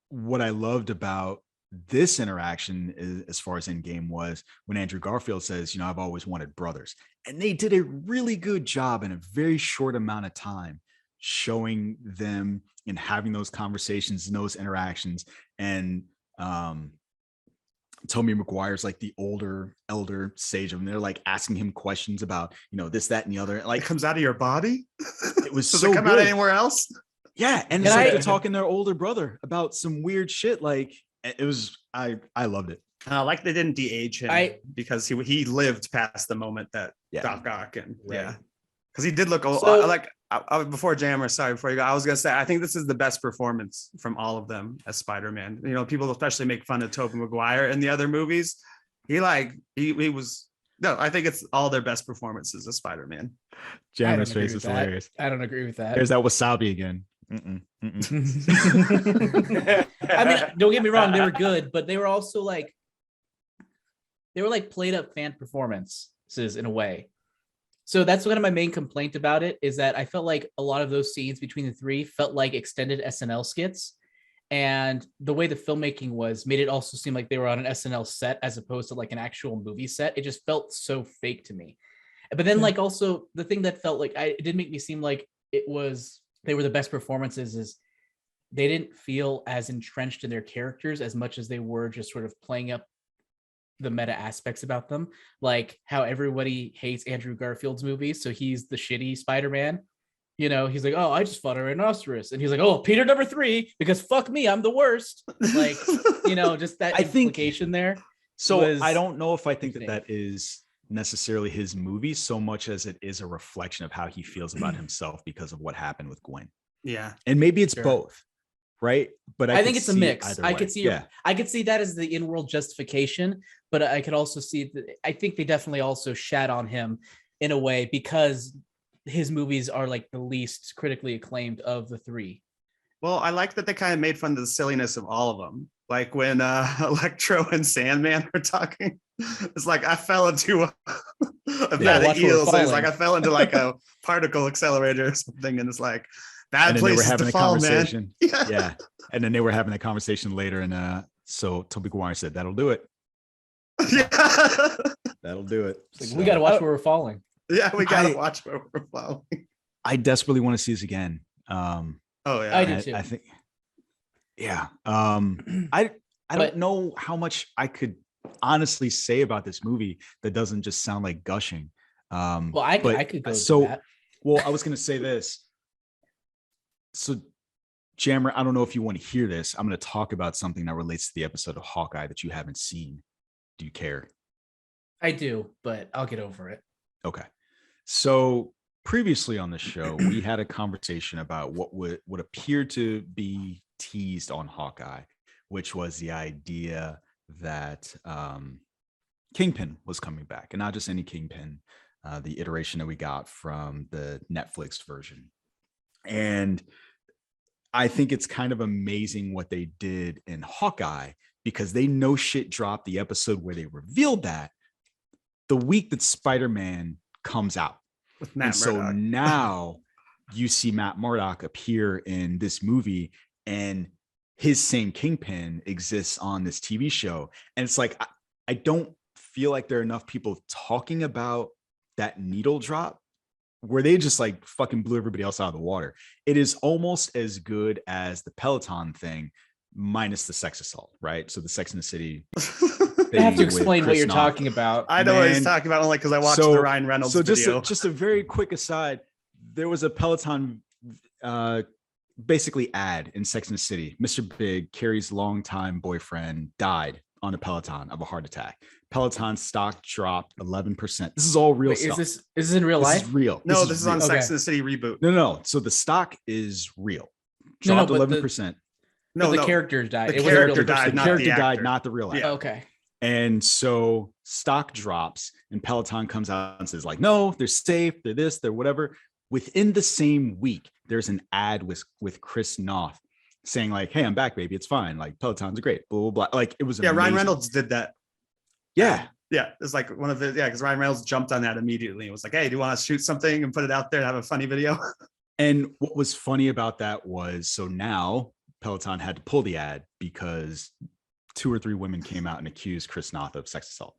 what I loved about this interaction is, as far as Endgame, was when Andrew Garfield says, you know, I've always wanted brothers. And they did a really good job in a very short amount of time showing them and having those conversations and those interactions. And Tobey Maguire's like the elder sage of them. They're like asking him questions about, you know, this, that, and the other. Like, it comes out of your body? It was Does so it come good. out anywhere else? Yeah. And it's like they're talking to their older brother about some weird shit. Like, it was, I loved it. Like they didn't de-age him because he lived past the moment that Doc Ock and because he did look old. So, like before Jammer, sorry, before you go, I was gonna say I think this is the best performance from all of them as Spider-Man. You know, people especially make fun of Tobey Maguire in the other movies. He was I think it's all their best performances as Spider-Man. Jammer's face is hilarious. I don't agree with that. There's that wasabi again. I mean, don't get me wrong, they were good, but they were also like played up fan performances in a way. So that's one of my main complaint about it, is that I felt like a lot of those scenes between the three felt like extended SNL skits, and the way the filmmaking was made it also seem like they were on an SNL set as opposed to like an actual movie set. It just felt so fake to me. But then like also the thing that felt like it did make me seem like they were the best performances is they didn't feel as entrenched in their characters as much as they were just sort of playing up the meta aspects about them, like how everybody hates Andrew Garfield's movies, so he's the shitty Spider-Man. You know, he's like, oh, I just fought a rhinoceros, and he's like, oh, Peter number 3, because fuck me, I'm the worst. Like, you know, just that implication there. So I don't know if I think that is necessarily his movie so much as it is a reflection of how he feels about himself because of what happened with Gwen. Yeah, and maybe it's both. Right. But I think it's a mix. I could see I could see that as the in-world justification, but I could also see that I think they definitely also shat on him in a way because his movies are like the least critically acclaimed of the three. Well, I like that they kind of made fun of the silliness of all of them. Like when Electro and Sandman are talking, it's like I fell into a vat of eels. It's like I fell into like a particle accelerator or something, and it's like bad place to fall, man. Yeah. And then they were having a conversation later, and so Tobey Maguire said, "That'll do it." Yeah, that'll do it. Like, we got to watch where we're falling. Yeah, we got to watch where we're falling. I desperately want to see this again. Oh yeah, I do too. I think. Yeah. I don't know how much I could honestly say about this movie that doesn't just sound like gushing. Well, I could go. So, that. Well, I was going to say this. So, Jammer, I don't know if you want to hear this. I'm going to talk about something that relates to the episode of Hawkeye that you haven't seen. Do you care? I do, but I'll get over it. Okay. So previously on the show, we had a conversation about what would appear to be teased on Hawkeye, which was the idea that Kingpin was coming back, and not just any Kingpin, the iteration that we got from the Netflix version. And I think it's kind of amazing what they did in Hawkeye, because they no shit dropped the episode where they revealed that the week that Spider-Man comes out. With Matt And Murdock. so now you see Matt Murdock appear in this movie, and his same Kingpin exists on this TV show. And it's like, I don't feel like there are enough people talking about that needle drop where they just like fucking blew everybody else out of the water. It is almost as good as the Peloton thing, minus the sex assault, right? So the Sex in the City. I have to explain what you're talking about. I know what he's talking about only because I watched the Ryan Reynolds video. Just a very quick aside. There was a Peloton basically ad in Sex in the City. Mr. Big, Carrie's longtime boyfriend, died on a Peloton of a heart attack. Peloton stock dropped 11%. This is all real stuff. Is this in real life? This is real. No, this is on real. Sex in the City reboot. No. So the stock is real. No, Dropped but 11%. No, the character died. The character died, The not character the died, actor. not the real actor. Yeah. Okay. And so stock drops, and Peloton comes out and says, like, no, they're safe, they're this, they're whatever. Within the same week, there's an ad with Chris Noth saying, like, hey, I'm back, baby. It's fine. Like, Peloton's great. Blah, blah, blah. Like, it was amazing. Ryan Reynolds did that. Yeah. Yeah, it's like one of the because Ryan Reynolds jumped on that immediately and was like, "Hey, do you want to shoot something and put it out there and have a funny video?" And what was funny about that was, so now Peloton had to pull the ad because 2 or 3 women came out and accused Chris Noth of sex assault.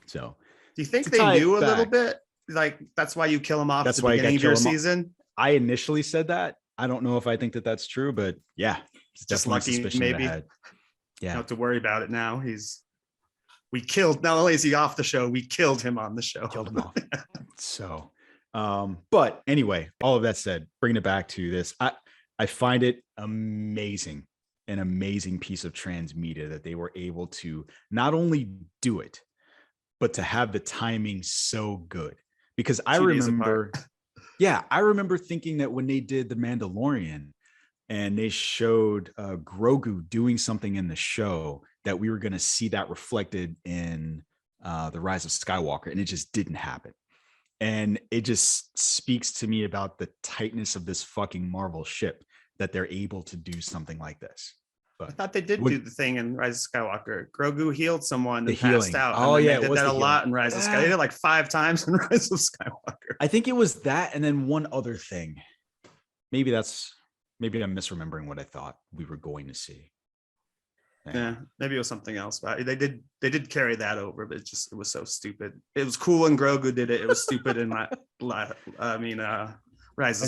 So, do you think to they tie it knew a little back- bit? Like that's why you kill him off That's at the why you beginning of gotta your kill him off. season. I initially said that. I don't know if I think that that's true, but yeah, it's Just definitely a lucky, suspicion that I maybe. had. Yeah. Don't have to worry about it now. We killed. Not only is he off the show, we killed him on the show. Killed him off. So, but anyway, all of that said, bringing it back to this, I find it amazing, an amazing piece of transmedia that they were able to not only do it, but to have the timing so good. Because I 2 days remember, I remember thinking that when they did The Mandalorian and they showed Grogu doing something in the show, that we were going to see that reflected in The Rise of Skywalker, and it just didn't happen. And it just speaks to me about the tightness of this fucking Marvel ship, that they're able to do something like this. I But thought they did do the thing in Rise of Skywalker. Grogu healed someone The and passed healing. out. Oh, and yeah, they it did was that the a lot healing. in Rise of Skywalker. They did it like 5 times in Rise of Skywalker. I think it was that, and then one other thing. Maybe I'm misremembering what I thought we were going to see. Yeah, maybe it was something else. But they did carry that over, but it was so stupid. It was cool when Grogu did it. It was stupid in Rise of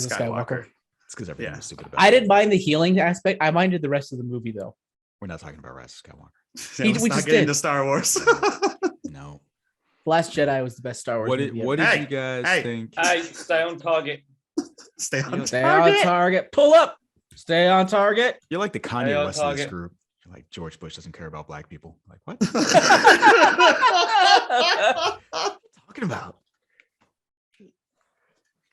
Skywalker. It's because everything was stupid about I it. didn't mind the healing aspect. I minded the rest of the movie though. We're not talking about Rise of Skywalker. Yeah, let's we not just get did. into Star Wars. No. Last Jedi was the best Star Wars movie What ever. did Hey, you guys hey. think? Hey, stay on target. Stay on Stay target. on target. Pull up. Stay on target. You're like the Stay Kanye on West of this target. group. You're like, George Bush doesn't care about black people. Like, what? Talking about?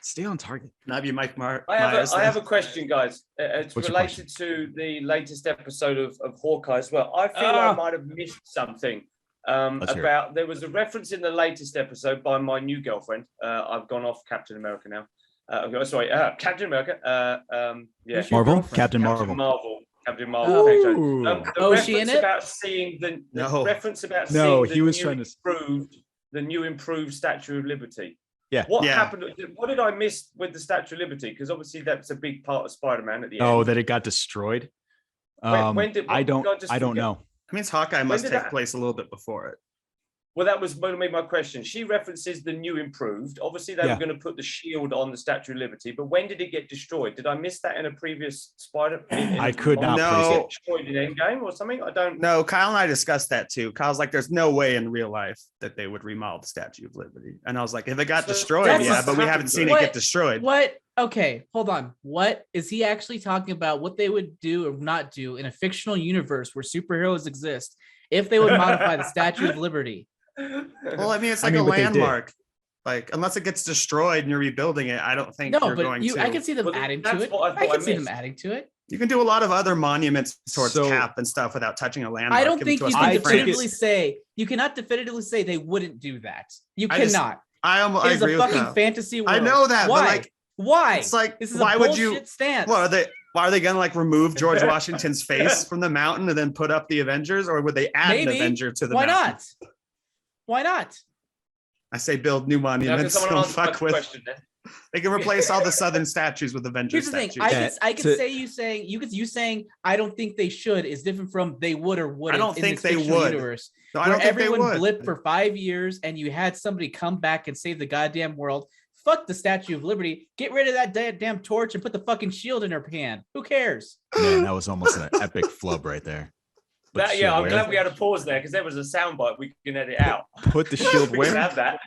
Stay on target. Now you Mike Myers. I have a question, guys. It's What's your related to the latest episode of Hawkeye as well. I feel I might have missed something Let's hear it. about. There was a reference in the latest episode by my new girlfriend. I've gone off Captain America now. Captain America. Yeah, Marvel? Captain Marvel. Captain Marvel. Thanks, Joe. Ooh. Oh, is she in it? About seeing the No. reference about No, seeing he was new trying to- the new improved Statue of Liberty. Yeah. What Yeah. happened? What did I miss with the Statue of Liberty? Because obviously that's a big part of Spider-Man at the end. Oh, that it got destroyed? When did I I don't just I don't forget? know. It means Hawkeye must did take that- place a little bit before it. Well, that was going to be my question. She references the new improved. Obviously, they Yeah. were going to put the shield on the Statue of Liberty, but when did it get destroyed? Did I miss that in a previous Spider? I could not No. place Did it it. get destroyed in Endgame or something? I don't. No, Kyle and I discussed that too. Kyle's like, there's no way in real life that they would remodel the Statue of Liberty. And I was like, if it got So destroyed, that yeah, must but we happen, haven't seen though. it get What? destroyed. What? Okay, hold on. What is he actually talking about? What they would do or not do in a fictional universe where superheroes exist if they would modify the Statue of Liberty? Well, I mean, it's I like mean, a but they did. landmark. Like, unless it gets destroyed and you're rebuilding it, I don't think No, you're but going to. I can see them Well, adding that's to it. what I I thought can I see them missed. adding to it. You can do a lot of other monuments towards So- Cap and stuff without touching a landmark. I don't Give think it to you us can by France. definitively say you cannot definitively say they wouldn't do that. You I just- cannot. I It is agree a with fucking Cap. fantasy world. I know that, Why? but like, Why? it's like, This is why a would bullshit you? stance. Why are they gonna like remove George Washington's face from the mountain and then put up the Avengers, or would they add an Maybe. Avenger to the Why mountain? not? Why not? I say build new Now, can monuments. someone Don't answer my fuck with. question then? They can replace all the Southern statues with Avenger Here's the thing. statues. I could to- say you saying I don't think they should is different from they would or wouldn't. I don't in think this they fictional would. Universe, No, I where don't think they everyone would. blipped for 5 years and you had somebody come back and save the goddamn world. Fuck the Statue of Liberty. Get rid of that damn torch and put the fucking shield in her hand. Who cares? Man, that was almost an epic flub right there. Put the Yeah, shield I'm where? glad we had a pause there because there was a soundbite we can edit out. Put the shield We can where? have that.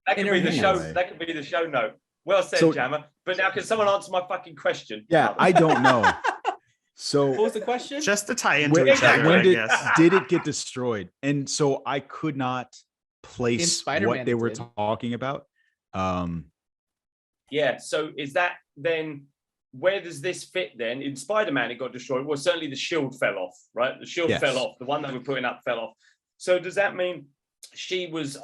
That could be the Interview. show. That could be the show note. Well said, So- Jammer. But now, can someone answer my fucking question? Yeah, I don't know. What So was the question? Just to tie into when, each other, when I did, guess. did it get destroyed? And so I could not place Spider-Man what they it were did. talking about. Yeah. So is that then? Where does this fit then? In Spider-Man, it got destroyed. Well, certainly the shield fell off, right? The shield Yes. fell off. The one they were putting up fell off. So does that mean she was?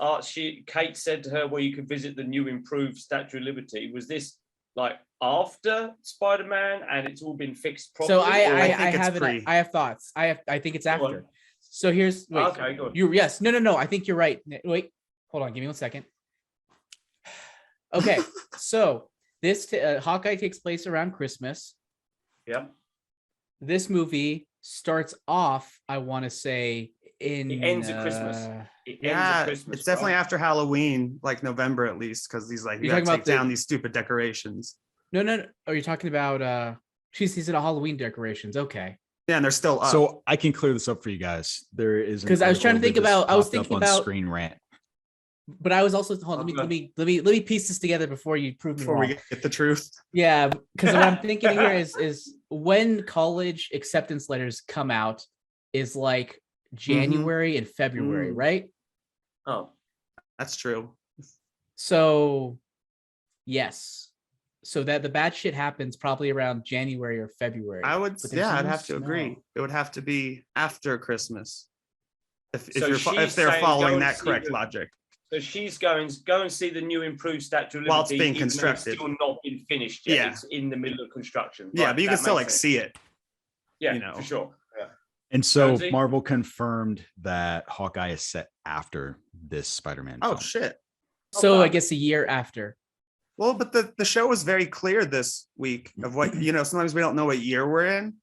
Kate said to her, "Well, you could visit the new improved Statue of Liberty." Was this like after Spider-Man, and it's all been fixed properly? So I or- think it's have pre. I have thoughts. I think it's Go on. after. So here's wait. Okay, go on. Yes. No. I think you're right. Wait. Hold on. Give me 1 second. Okay. So this Hawkeye takes place around Christmas. Yeah. This movie starts off, I want to say, in It ends at Christmas. It ends Yeah, at Christmas, it's definitely right? after Halloween, like November at least, because these like you You're gotta talking take about down the- these stupid decorations. No. Are you talking about she's at Halloween decorations? Okay. Yeah, and they're still up. So I can clear this up for you guys. There is an 'Cause I was trying to article think that just about- I was popped up thinking on about- Screen Rant. But I was also hold on, Okay. let me piece this together before you prove me before wrong. we get the truth. Yeah, because what I'm thinking here is when college acceptance letters come out is like January and February, Mm. right? Oh, That's true. So yes. So that the bad shit happens probably around January or February. I would, But there's yeah, I'd no have to agree. snow. It would have to be after Christmas. If So if she's they're saying go following and that see correct the- logic. so she's go and see the new improved Statue of Liberty While it's being even though constructed. It's still not been finished yet. Yeah. It's in the middle of construction. Yeah, Right, but you can that still like makes sense. see it. Yeah, you know. for sure. Yeah. And so Jonesy? Marvel confirmed that Hawkeye is set after this Spider-Man. Oh film. shit. So Okay. I guess a year after. Well, but the show was very clear this week of what sometimes we don't know what year we're in.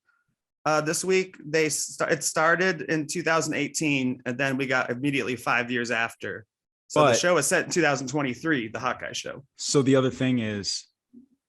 This week it started in 2018, and then we got immediately 5 years after. So the But- show is set in 2023, the Hawkeye show. So the other thing is,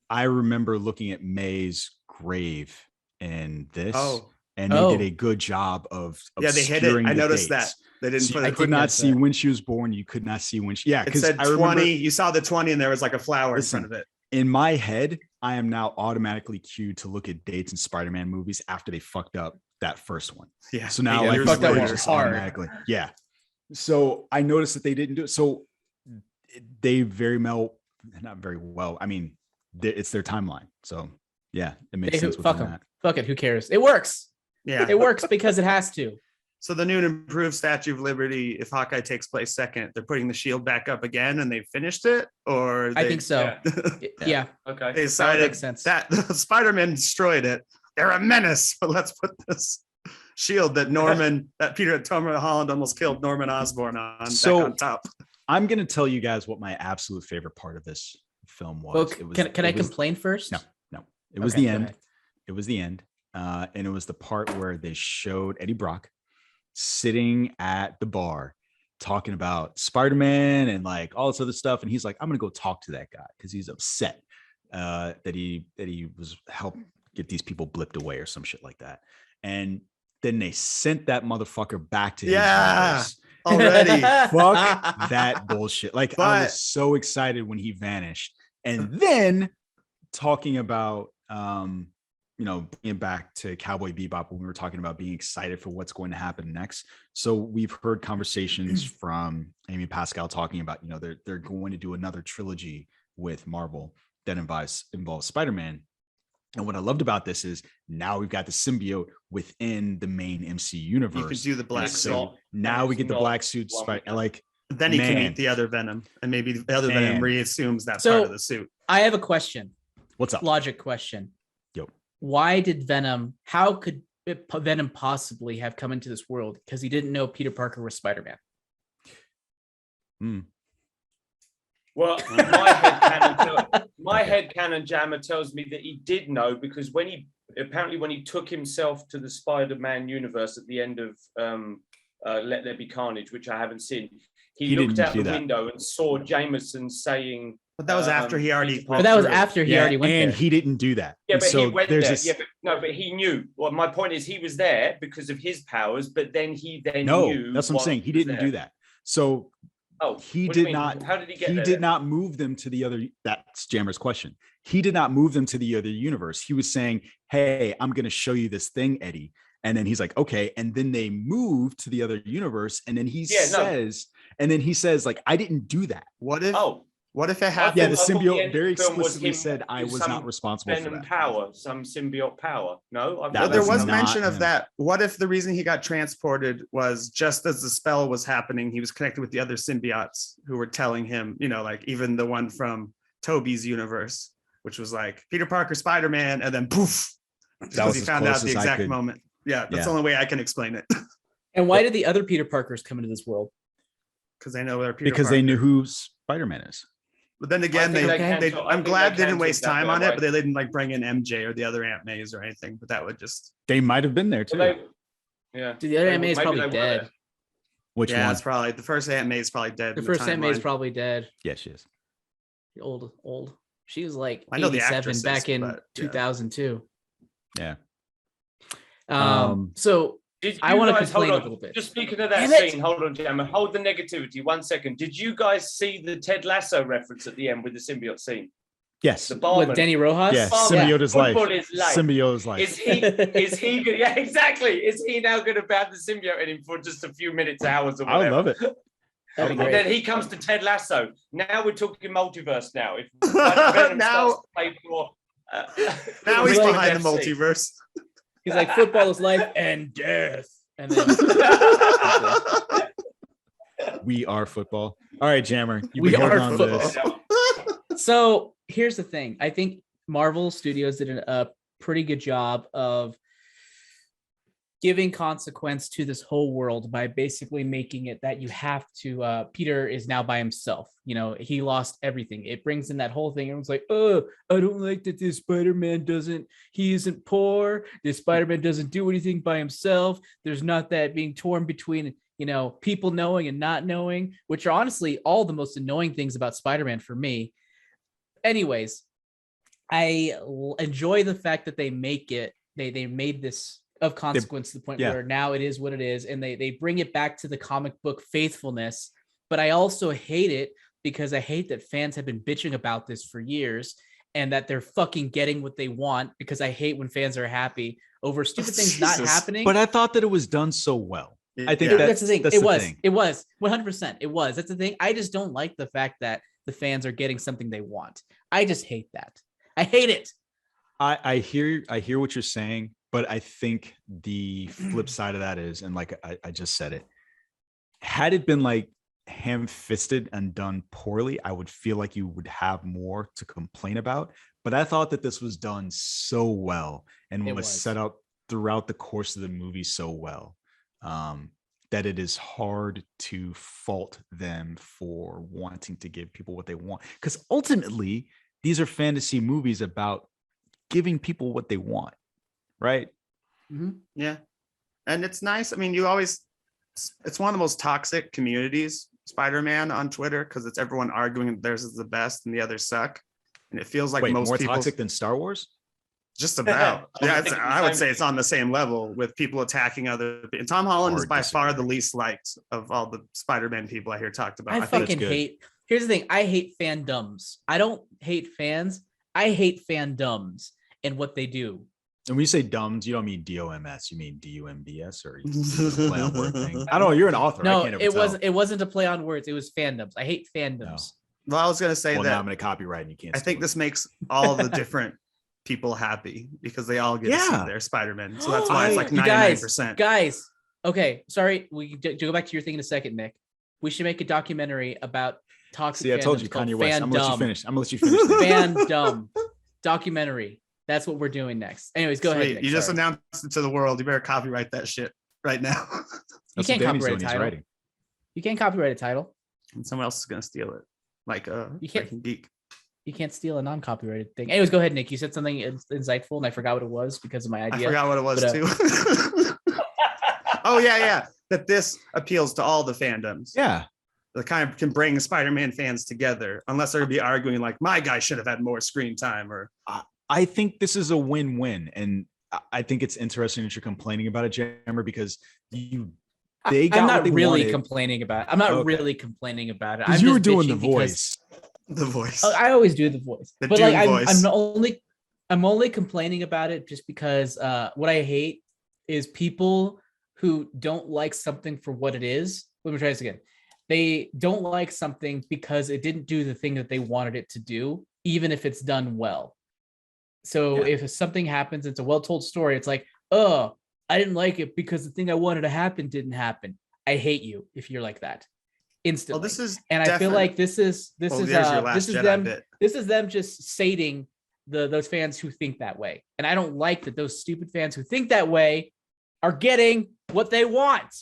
I remember looking at May's grave in this, Oh, and they Oh. did a good job of yeah, they hit it. obscuring I the noticed dates. that. They didn't So put you it. could not notice see that. when she was born. You could not see when she. Yeah, It because said I remember 20. You saw the 20, and there was like a flower Listen, in front of it. in my head, I am now automatically cued to look at dates in Spider-Man movies after they fucked up that first one. Yeah. So now, Yeah, like, years fucked that it's one later. just hard. automatically, yeah. So I noticed that they didn't do it. So they not very well. I mean, it's their timeline. So yeah, it makes sense. Fuck within them. that. Fuck it. Who cares? It works. Yeah. It works because it has to. So the new and improved Statue of Liberty, if Hawkeye takes place second, they're putting the shield back up again, and they finished it, or I think so. Yeah. Yeah. Okay. they That decided makes sense. that Spider-Man destroyed it. They're a menace, but let's put this shield that Tom Holland almost killed Norman Osborn on So- back on top. I'm gonna tell you guys what my absolute favorite part of this film was. Well, It was- can I it was- complain first? No. It was Okay, the go end. ahead. It was the end. And it was the part where they showed Eddie Brock sitting at the bar talking about Spider-Man and like all this other stuff. And he's like, I'm gonna go talk to that guy because he's upset that he was helped get these people blipped away or some shit like that. And then they sent that motherfucker back to his Yeah. universe. Already. Fuck that bullshit. Like, I But- was so excited when he vanished. And then talking about being back to Cowboy Bebop when we were talking about being excited for what's going to happen next. So we've heard conversations from Amy Pascal talking about, they're going to do another trilogy with Marvel that involves Spider-Man. And what I loved about this is now we've got the symbiote within the main MC universe. You can do the black suit. Now we get the black suit. Like, then he can man. meet the other Venom, and maybe the other Venom reassumes that So- part of the suit. I have a question. what's up? Logic question. Yo. Why did Venom? How could Venom possibly have come into this world? Because he didn't know Peter Parker was Spider-Man. Well, my headcanon jammer tells me that he did know, because when he took himself to the Spider-Man universe at the end of Let There Be Carnage, which I haven't seen, he looked out the window and saw Jameson saying. But that was after he already. But that was after he already went and there. he didn't do that. Yeah, And but so he went there's there. this- Yeah, but he knew. Well, my point is, he was there because of his powers, but then he knew. No, that's what I'm saying. He didn't do that. So he what do you did mean? not. How did he get He there? did not move them to the other. That's Jammer's question. He did not move them to the other universe. He was saying, "Hey, I'm going to show you this thing, Eddie." And then he's like, "Okay." And then they move to the other universe. And then he says, "Like, I didn't do that." What if? Oh, What if it happened? Yeah, the I thought the symbiote end very of the film was explicitly him said, "I with was some not responsible for Venom that." power, some symbiote power. No, I That thought There was was not mention of him. that. What if the reason he got transported was just as the spell was happening, he was connected with the other symbiotes who were telling him, like even the one from Toby's universe, which was like Peter Parker, Spider-Man, and then poof, because he as found out close the as I exact could- moment. Yeah, that's the only way I can explain it. And why did the other Peter Parkers come into this world? Because they know they're Peter Because Parker. they knew who Spider-Man is. But then again, I think they they cancel- I I'm think glad they they didn't canceled waste that time bit, on it, right? but they didn't like bring in MJ or the other Aunt Mays or anything. But that would just They might have been there too. Yeah. Dude, the other Aunt May is Maybe probably they were dead. there. Which yeah, one? it's probably the first Aunt May is probably dead. The in first Aunt May is timeline. probably dead. Yeah, she is. Old. She was like I know the 87 actresses, back in but, yeah. 2002. Yeah. So Did I you want to guys- complain a hold on, little bit. Just speaking of that Damn it. scene, hold on, Gemma. Hold the negativity 1 second. Did you guys see the Ted Lasso reference at the end with the symbiote scene? Yes. The barman. With Denny Rojas? Yeah. Oh, Symbiote is life. Football is life. Symbiote is life. Is he yeah, exactly. Is he now going to ban the symbiote in him for just a few minutes, hours, or I whatever? love it. That'd be And great. then he comes to Ted Lasso. Now we're talking multiverse now. If Venom Now- starts to play for, Now he's Like behind the FC. multiverse. He's like, football is life and death. And then We are football. All right, Jammer. You've We been holding are on to football. this. So here's the thing. I think Marvel Studios did a pretty good job of giving consequence to this whole world by basically making it that you have to Peter is now by himself. He lost everything. It brings in that whole thing. Everyone's like, oh, I don't like that this Spider-Man he isn't poor. This Spider-Man doesn't do anything by himself. There's not that being torn between people knowing and not knowing, which are honestly all the most annoying things about Spider-Man for me. Anyways, I enjoy the fact that they make it. They made this of consequence to the point where now it is what it is, and they bring it back to the comic book faithfulness. But I also hate it because I hate that fans have been bitching about this for years and that they're fucking getting what they want, because I hate when fans are happy over stupid things not Jesus. happening. But I thought that it was done so well. I think Yeah. that's the thing. that's It the was. thing. It was 100%. It was. That's the thing. I just don't like the fact that the fans are getting something they want. I just hate that. I hate it. I hear what you're saying, but I think the flip side of that is, and like I just said it, had it been like ham-fisted and done poorly, I would feel like you would have more to complain about. But I thought that this was done so well and It was was. set up throughout the course of the movie so well, that it is hard to fault them for wanting to give people what they want. Because ultimately, these are fantasy movies about giving people what they want, right? Yeah. And it's nice. I mean, it's one of the most toxic communities, Spider-Man on Twitter, because it's everyone arguing that theirs is the best and the others suck. And it feels like Wait, most more people toxic than Star Wars? just about. I was Yeah, thinking the I would same say it's on the same level with people attacking other. And Tom Holland is Hard by far disagree. the least liked of all the Spider-Man people I hear talked about. I think fucking good. hate. Here's the thing. I hate fandoms. I don't hate fans. I hate fandoms and what they do. And when you say dumbs, you don't mean DOMS, you mean DUMBS, or you play on word thing. I don't know. You're an author. I No, can't ever it tell. wasn't. It wasn't a play on words. It was fandoms. I hate fandoms. Well, I was going to say Well, now that I'm going to copyright and you can't. I think steal it. this makes all the different people happy because they all get to see their Spider-Man. So that's why it's like You 99%. Guys, okay, sorry, we go back to your thing in a second, Nick. We should make a documentary about toxic. See, I told you, Kanye West. I'm gonna let you finish. Fandom documentary. That's what we're doing next. Anyways, go ahead. Nick, you just announced it to the world. You better copyright that shit right now. You can't copyright a title. You can't copyright a title. And someone else is gonna steal it, like you can't. Breaking Geek. You can't steal a non-copyrighted thing. Anyways, go ahead, Nick. You said something insightful, and I forgot what it was because of my idea. I forgot what it was too. Oh yeah. That this appeals to all the fandoms. Yeah. That kind of can bring Spider-Man fans together, unless they're gonna be arguing like my guy should have had more screen time. Or I think this is a win-win, and I think it's interesting that you're complaining about it, Jammer, because I'm not really complaining about it. I'm not really complaining about it. You were doing the voice. The voice. I always do the voice. The but like voice. I'm only complaining about it just because what I hate is people who don't like something for what it is. Let me try this again. They don't like something because it didn't do the thing that they wanted it to do, even if it's done well. So if something happens, it's a well-told story. It's like, oh, I didn't like it because the thing I wanted to happen didn't happen. I hate you if you're like that. Instantly. Well, I feel like this is them just sating those fans who think that way. And I don't like that those stupid fans who think that way are getting what they want.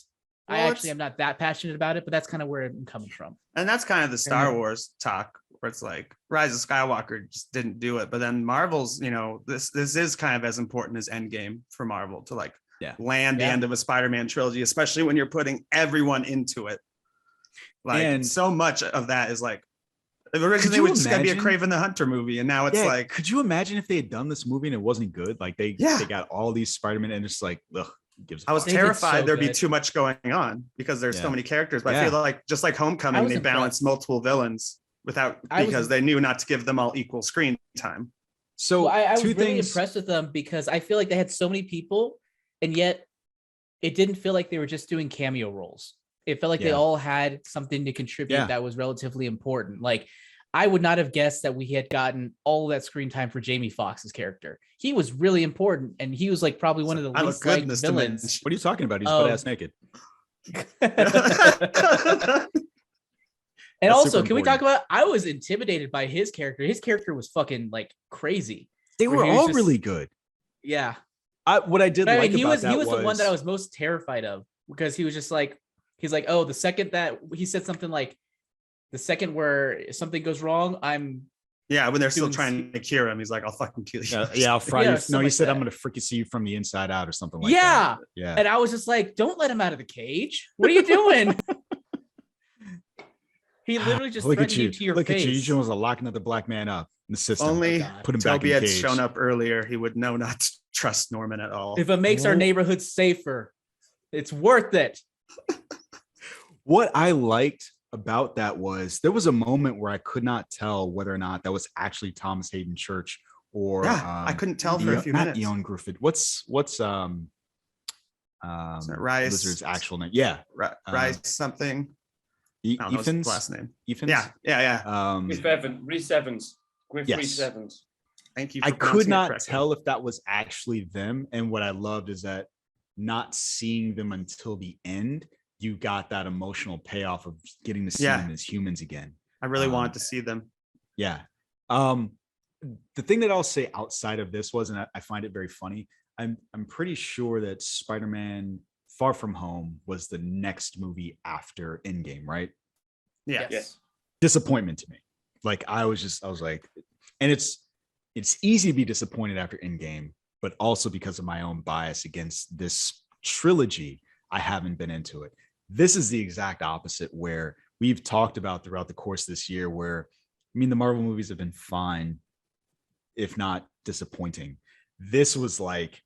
Well, I actually am not that passionate about it, but that's kind of where I'm coming from. And that's kind of the Star Wars talk, where it's like Rise of Skywalker just didn't do it. But then Marvel's, this is kind of as important as Endgame for Marvel to land the end of a Spider-Man trilogy, especially when you're putting everyone into it. And so much of that is like, originally it was just gonna be a Kraven the Hunter movie, and now it's like, could you imagine if they had done this movie and it wasn't good? Like they got all these Spider-Man and it's like, ugh. I was terrified there'd be too much going on because there's so many characters. But I feel like just like Homecoming, they balanced multiple villains because they knew not to give them all equal screen time. So I was really impressed with them because I feel like they had so many people, and yet it didn't feel like they were just doing cameo roles. It felt like they all had something to contribute that was relatively important. Like, I would not have guessed that we had gotten all that screen time for Jamie Foxx's character. He was really important, and he was like probably one of the least liked villains. What are you talking about? He's butt-ass naked. And also, can we talk about? I was intimidated by his character. His character was fucking like crazy. They were all really good. Yeah. What I did like he was the one that I was most terrified of, because he was just like, he's like, oh, the second that he said something like, the second where something goes wrong, when they're still trying to cure him, he's like, I'll fucking kill you. I'll fry you. No, he said, I'm gonna freaking see you from the inside out or something like that. Yeah. And I was just like, don't let him out of the cage. What are you doing? He literally just threatened you to your face. Look at you. You was locking another black man up in the system. Only put him back in the had cage. Shown up earlier, he would know not to trust Norman at all. If it makes our neighborhood safer, it's worth it. What I liked about that was there was a moment where I could not tell whether or not that was actually Thomas Hayden Church or I couldn't tell for a few minutes. Not Eoin Griffith. What's Rice Lizard's actual name? Yeah, Rice something. Ethan's last name. Ethan's? Yeah. Rhys Evans. Rhys Evans. Thank you. I could not tell if that was actually them, and what I loved is that not seeing them until the end, you got that emotional payoff of getting to see them as humans again. I really wanted to see them. Yeah. The thing that I'll say outside of this was, and I find it very funny, I'm pretty sure that Spider-Man Far From Home was the next movie after Endgame, right? Yes. Disappointment to me. Like I was like, and it's easy to be disappointed after Endgame, but also because of my own bias against this trilogy, I haven't been into it. This is the exact opposite, where we've talked about throughout the course of this year, where, the Marvel movies have been fine, if not disappointing. This was like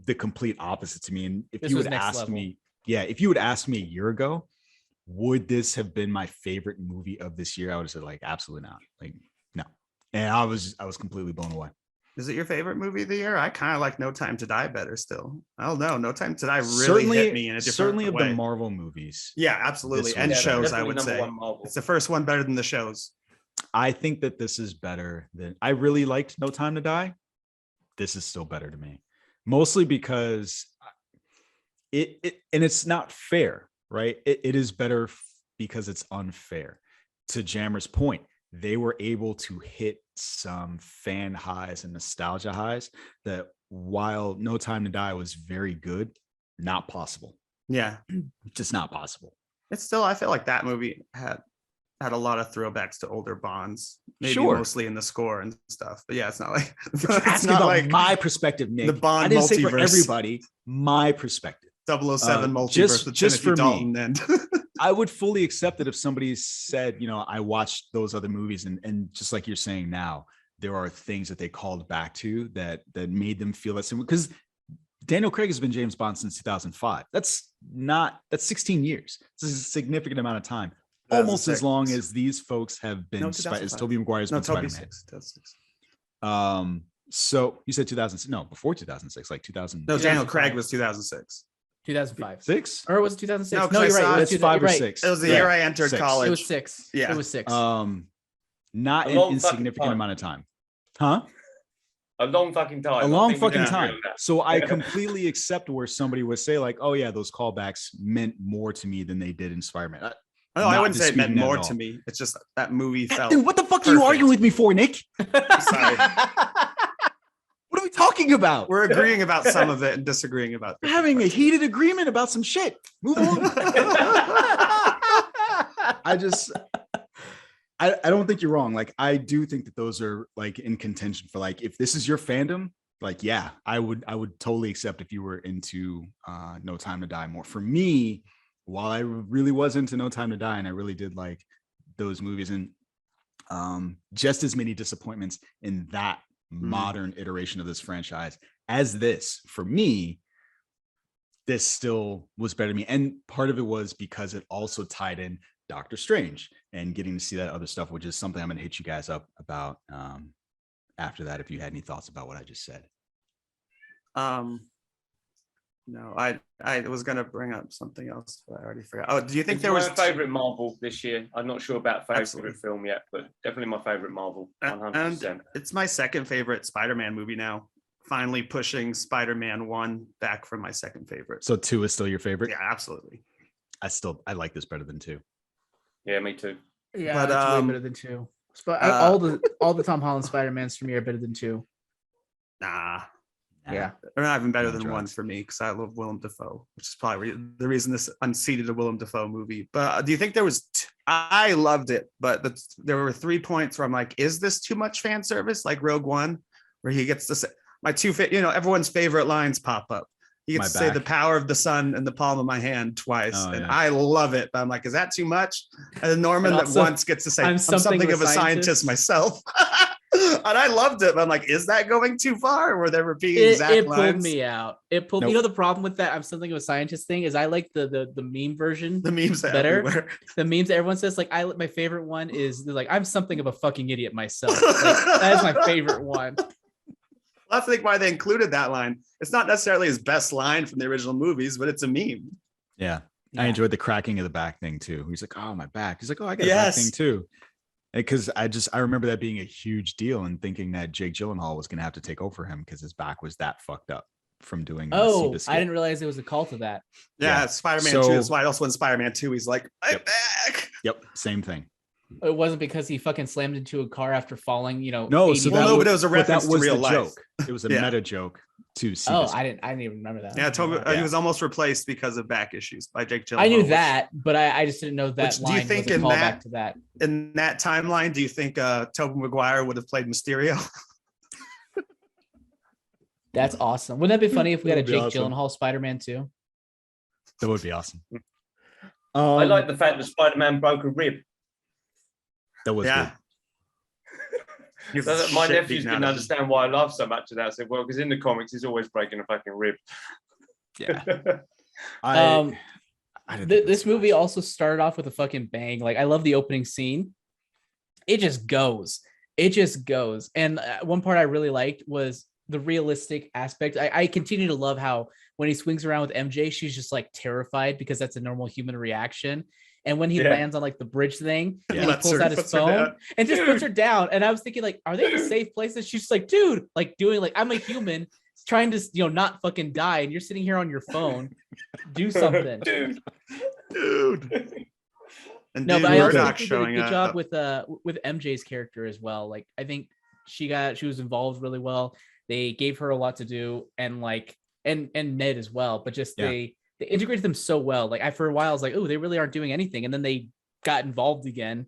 the complete opposite to me. And if you would ask me a year ago, would this have been my favorite movie of this year? I would have said like, absolutely not. Like, no. And I was completely blown away. Is it your favorite movie of the year? I kind of like No Time to Die better still. I don't know. No Time to Die really hit me in a different way. Certainly of the Marvel movies. Yeah, absolutely. And shows, I would say. It's the first one better than the shows. I think that this is better than, I really liked No Time to Die. this is still better to me, mostly because and it's not fair, right? It is better because it's unfair. To Jammer's point, they were able to hit some fan highs and nostalgia highs that, while No Time to Die was very good, not possible. Yeah, Just not possible. it's still. I feel like that movie had a lot of throwbacks to older Bonds, maybe Sure. mostly in the score and stuff. But yeah, it's not like You're it's asking not about like my perspective, Nick. the Bond I didn't say for multiverse. everybody. My perspective. 007 multiverse just with for Timothy me. Dalton and I would fully accept it if somebody said, I watched those other movies, and just like you're saying now, there are things that they called back to that made them feel that similar. Because Daniel Craig has been James Bond since 2005. That's 16 years. It's a significant amount of time. Almost as long as these folks have been. As Tobey Maguire's been Spider-Man. 2006. So you said 2006? No, before 2006, like 2000. No, Daniel Craig was 2006. 2005. 6? Or was it 2006? No, No, you're right. it's 5 or right. 6. It was the Yeah. year I entered 6. college. It was 6. Yeah. It was 6. Not A an long fucking insignificant time. amount of time. Huh? A long fucking time. A I long think we fucking can agree time. on that. So I completely accept where somebody would say like, oh yeah, those callbacks meant more to me than they did in Spider-Man. No, Not I wouldn't say it meant disputing that more at to all. me. It's just that movie felt. Then what the fuck are you perfect. arguing with me for, Nick? Sorry. What are we talking about? We're agreeing about some of it and disagreeing about. We're having a heated agreement about some shit. Move on. I don't think you're wrong. Like, I do think that those are like in contention for like, if this is your fandom, like, yeah, I would totally accept if you were into No Time to Die more. For me, while I really was into No Time to Die and I really did like those movies, and just as many disappointments in that modern iteration of this franchise as this, for me, this still was better to me. And part of it was because it also tied in Doctor Strange and getting to see that other stuff, which is something I'm going to hit you guys up about after that, if you had any thoughts about what I just said. No, I was gonna bring up something else, but I already forgot. Oh, do you think It's there was my favorite Marvel this year? I'm not sure about favorite Absolutely. film yet, but definitely my favorite Marvel. And 100%. it's my second favorite Spider-Man movie now. Finally pushing Spider-Man 1 back from my second favorite. So 2 is still your favorite? Yeah, absolutely. I like this better than 2. Yeah, me too. Yeah, But, it's way better than 2. All the Tom Holland Spider-Mans for me are better than 2. Nah, Yeah. they're not even better No than 1 drugs. for me because I love Willem Dafoe, which is probably the reason this unseated a Willem Dafoe movie. But do you think there was? I loved it, but there were 3 points where I'm like, is this too much fan service? Like Rogue One, where he gets to say my everyone's favorite lines pop up. He gets My to say the back. power of the sun in the palm of my hand twice, Oh, and yeah. I love it. But I'm like, is that too much? And then Norman And that also, once gets to say, I'm I'm something of a scientist myself. And I loved it. But I'm like, is that going too far? Where they're repeating exact It pulled lines? me out. It pulled. Nope. You know the problem with that? I'm something of a scientist thing is I like the meme version. The memes Better? everywhere. The memes that everyone says, like, my favorite one is they're like, I'm something of a fucking idiot myself. Like, that is my favorite one. That's like why they included that line. It's not necessarily his best line from the original movies, but it's a meme. Yeah. I Yeah. enjoyed the cracking of the back thing too. He's like, oh, my back. He's like, oh, I got a Yes. back thing too. Because I remember that being a huge deal and thinking that Jake Gyllenhaal was going to have to take over him because his back was that fucked up from doing. Oh, Seabiscuit. I didn't realize it was a call to that. Yeah, Yeah. it's Spider-Man So- 2. That's why also in Spider-Man 2, he's like, I'm Yep. back. Yep, same thing. It wasn't because he fucking slammed into a car after falling. No, 80 so Well, that no, was, but it was a but reference that to was real the life. joke. It was a Yeah. meta joke to Seabiscuit. Oh, I didn't even remember that. Yeah, Toby, Yeah. he was almost replaced because of back issues by Jake Gyllenhaal. I knew which- that, but I just didn't know that Which, do you line think was a in callback that- to that. In that timeline, do you think Tobey Maguire would have played Mysterio? That's awesome. Wouldn't that be funny if we had a That would be Jake awesome. Gyllenhaal Spider-Man too? That would be awesome. I like the fact that Spider-Man broke a rib. That was Yeah. good. So that my Shit nephews beaten out didn't of him. understand why I love so much of that. I said, well, because in the comics, he's always breaking a fucking rib. Yeah. Um, I didn't think This it was movie much. also started off with a fucking bang. Like, I love the opening scene. It just goes. It just goes. And one part I really liked was the realistic aspect. I continue to love how when he swings around with MJ, she's just like terrified because that's a normal human reaction. And when he Yeah. lands on like the bridge thing, Yeah. and he Lets pulls her- out his puts her phone down. and just puts her down. And I was thinking, like, are they in safe places? She's like, dude, like doing like I'm a human trying to not fucking die, and you're sitting here on your phone. Do something. Dude. And No, dude, but I also Murdoch think they did a showing good job up. with MJ's character as well. Like I think she was involved really well. They gave her a lot to do, and like and Ned as well. But just Yeah. they integrated them so well. Like for a while I was like, oh, they really aren't doing anything, and then they got involved again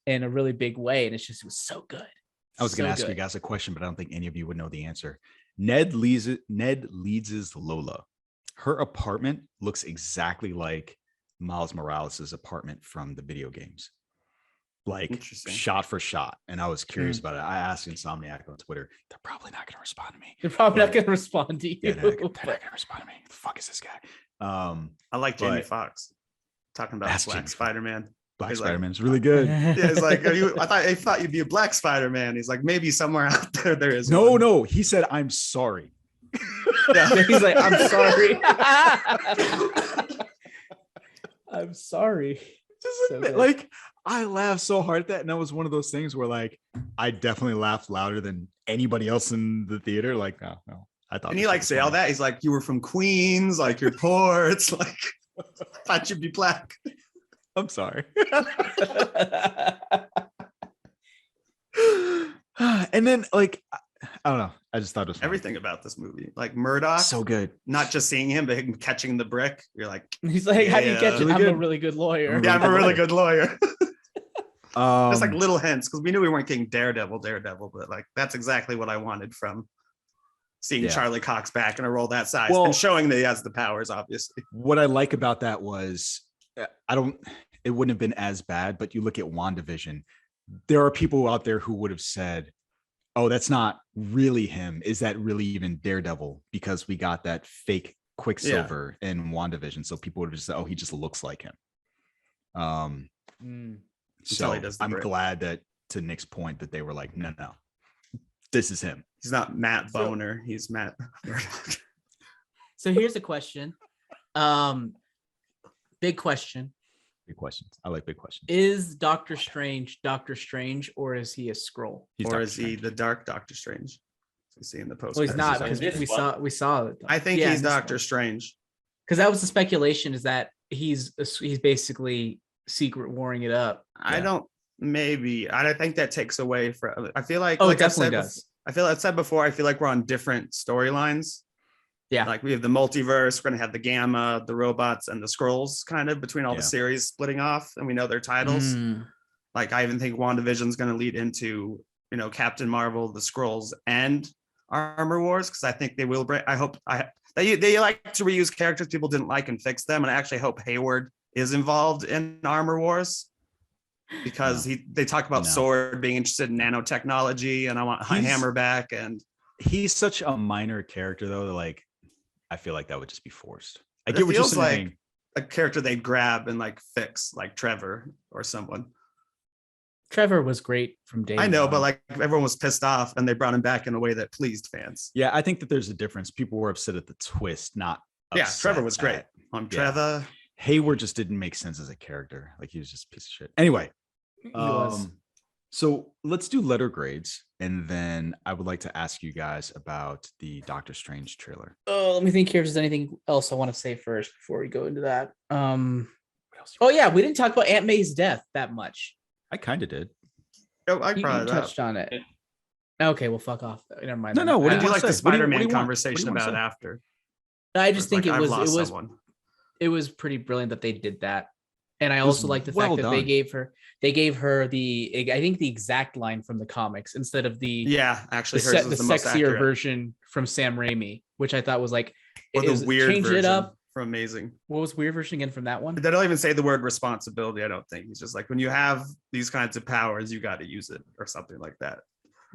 in a really big way, and it was so good. I was going to So ask you good. guys a question, but I don't think any of you would know the answer. Ned leads Lola. Her apartment looks exactly like Miles Morales' apartment from the video games, like Interesting. shot for shot. And I was curious about it. I asked Insomniac on Twitter. They're probably not going to respond to me. They're probably not But- going to respond to you. Yeah, they're not going but- to respond to me. The fuck is this guy? I like Jamie but- Foxx talking about That's Black Jamie Foxx. Spider-Man. Black He's like- Spider-Man's really good. Yeah, he's like, I thought you'd be a Black Spider-Man. He's like, maybe somewhere out there is. No, one. no. He said, I'm sorry. Yeah. He's like, I'm sorry. I'm sorry. Just So admit, good. like, I laughed so hard at that. And that was one of those things where, like, I definitely laughed louder than anybody else in the theater. Like, no. I thought. And this he like was say all funny. that. He's like, you were from Queens, like you're poor. It's like, I thought you'd be black. I'm sorry. And then, like, I don't know. I just thought it was funny. Everything about this movie, like Murdoch, So good. not just seeing him, but him catching the brick. You're like, He's like, how do you Yeah. catch it? Really I'm a good. really good lawyer. Really yeah, I'm a good really lawyer. good lawyer. Just like Um, little hints, because we knew we weren't getting Daredevil, but like that's exactly what I wanted from seeing Yeah. Charlie Cox back in a role that size Well- and showing that he has the powers, obviously. what I like about that was, it wouldn't have been as bad, but you look at WandaVision, there are people out there who would have said, oh, that's not really him. Is that really even Daredevil? Because we got that fake Quicksilver in WandaVision. So people would have just said, oh, he just looks like him. Mm. Until So he does the I'm brick. glad that, to Nick's point, that they were like, no, this is him. He's not Matt So- Boner. He's Matt Murdoch. So here's a question. Big question. Big questions. I like big questions. Is Doctor Strange, or is he a Skrull? He's Or Doctor is he Strange. the Dark Doctor Strange? We see in the post. Well, he's not credits. because This we saw it. I think Yeah, he's in this Doctor one. Strange. Because that was the speculation, is that he's basically secret warring it up. I Yeah. don't. Maybe I think that takes away from. I feel like. Oh, like it definitely I said, does. I feel like I said before. I feel like we're on different storylines. Yeah. Like we have the multiverse. We're gonna have the Gamma, the robots, and the Skrulls kind of between all the Yeah. series splitting off, and we know their titles. Mm. Like I even think WandaVision's gonna lead into Captain Marvel, the Skrulls, and Armor Wars, because I think they will bring. I hope they like to reuse characters people didn't like and fix them, and I actually hope Hayward is involved in Armor Wars. Because they talk about No. Sword being interested in nanotechnology, and I want He's- Hammer back. And He's such a minor character, though, that, like, I feel like that would just be forced. I But get it what you're feels like- saying. a character they'd grab and like fix, like Trevor or someone. Trevor was great from day I know, one. but like everyone was pissed off, and they brought him back in a way that pleased fans. Yeah, I think that there's a difference. People were upset at the twist, not Yeah, upset Trevor was great. at- On Yeah. Trevor, Hayward just didn't make sense as a character. Like, he was just a piece of shit. Anyway, He was. so let's do letter grades, and then I would like to ask you guys about the Doctor Strange trailer. Let me think here if there's anything else I want to say first before we go into that. Oh yeah, we didn't talk about Aunt May's death that much. I kind of did. oh, I You brought it up. touched on it. Okay, well, fuck off. Never mind. No, then. no, what do I you do wanna like the say? What do you- what do Spider-Man you want? What do conversation you wanna about it say? after. I just think Like, I've it lost was someone. it was pretty brilliant that they did that. And I was also like the well fact that they done. gave her the I think the exact line from the comics instead of the Yeah, actually, hers the was the most sexier accurate. version from Sam Raimi, which I thought was like Or it the was- weird change version it up. from Amazing. What was weird version again from that one? They don't even say the word responsibility. I don't think. He's just like, when you have these kinds of powers, you got to use it or something like that.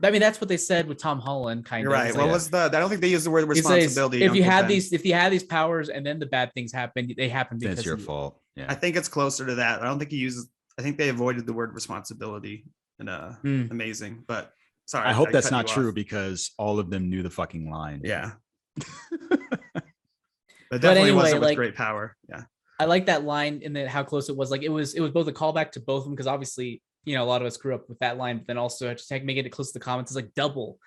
I mean, that's what they said with Tom Holland, kind You're of. right. It's What like- was the? I don't think they used the word he says, responsibility. if you Uncle had Ben. these powers and then the bad things happen, they happen because That's your of you. fault. I Yeah. think it's closer to that. I don't think he uses. I think they avoided the word responsibility in Hmm. Amazing. But sorry, I hope that's cut not you true off. because all of them knew the fucking line. Yeah. But definitely anyway, wasn't with like- great power. Yeah. I like that line and then how close it was. Like it was both a callback to both of them because obviously, a lot of us grew up with that line, but then also just making it close to the comments is like double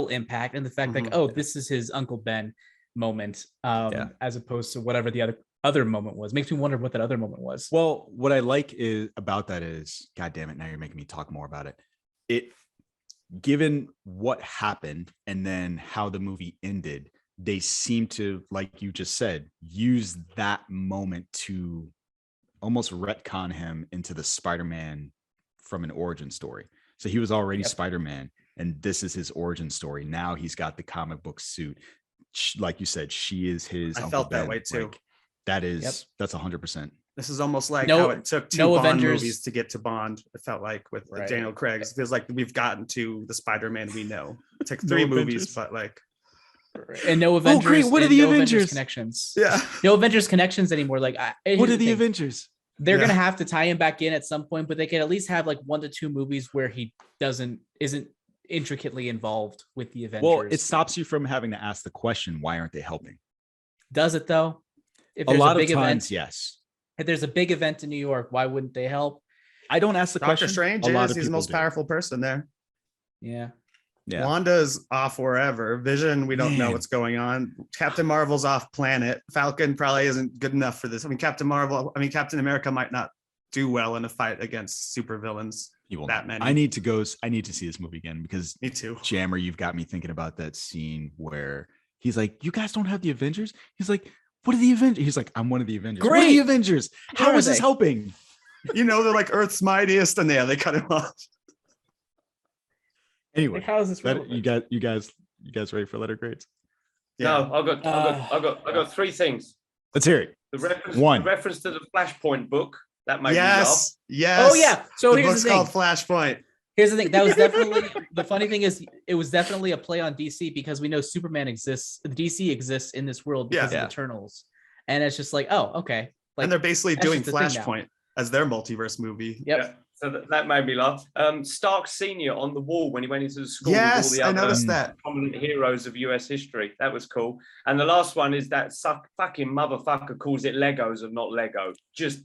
impact. And the fact like, oh, this is his Uncle Ben moment, as opposed to whatever the other moment was. Makes me wonder what that other moment was. Well, what I like is about that is, God damn it, now you're making me talk more about it. Given what happened and then how the movie ended, they seem to, like you just said, use that moment to almost retcon him into the Spider-Man from an origin story. So he was already Spider-Man, and this is his origin story. Now he's got the comic book suit. Like you said, she is his I Uncle felt that Ben. way too. Like, that's 100%. This is almost like how it took two Bond Avengers movies to get to Bond. It felt like with Daniel Craig. It feels like we've gotten to the Spider-Man we know. It took 3 movies, but like. And no Avengers. Oh, great. What are the Avengers connections? Yeah. No Avengers connections anymore. Like, what are the Avengers? They're gonna have to tie him back in at some point, but they can at least have like 1 to 2 movies where he isn't intricately involved with the Avengers. Well, it stops you from having to ask the question, why aren't they helping? Does it though? If A there's lot a big of times, event, yes. If there's a big event in New York, why wouldn't they help? I don't ask the Doctor question. Strange A lot is of he's the people most do. powerful person there. Yeah. Yeah. Wanda's off wherever. Vision, we don't know Man. what's going on. Captain Marvel's off planet. Falcon probably isn't good enough for this. Captain America might not do well in a fight against supervillains. He will that not. many. I need to see this movie again because Me too. Jammer, you've got me thinking about that scene where he's like, "You guys don't have the Avengers?" He's like, "What are the Avengers?" He's like, "I'm one of the Avengers." What are Great. the Avengers? How is this helping? They're like Earth's mightiest, and they cut him off. Anyway, Like, how is this relevant? you guys ready for letter grades? Yeah. No, I got 3 things. Let's hear it. The reference, One. the reference to the Flashpoint book that made me laugh. Yes. Oh yeah. So The here's book's the thing. called Flashpoint. Here's the thing. That was definitely the funny thing is it was definitely a play on DC because we know Superman exists. DC exists in this world because of Eternals, and it's just like, oh, okay. Like, And they're basically that's doing just the thing now. Flashpoint as their multiverse movie. Yep. Yeah, so that made me laugh. Stark Senior on the wall when he went into the school with all Yes, the I other noticed that. prominent heroes of US history. That was cool. And the last one is that fucking motherfucker calls it Legos and not Lego. Just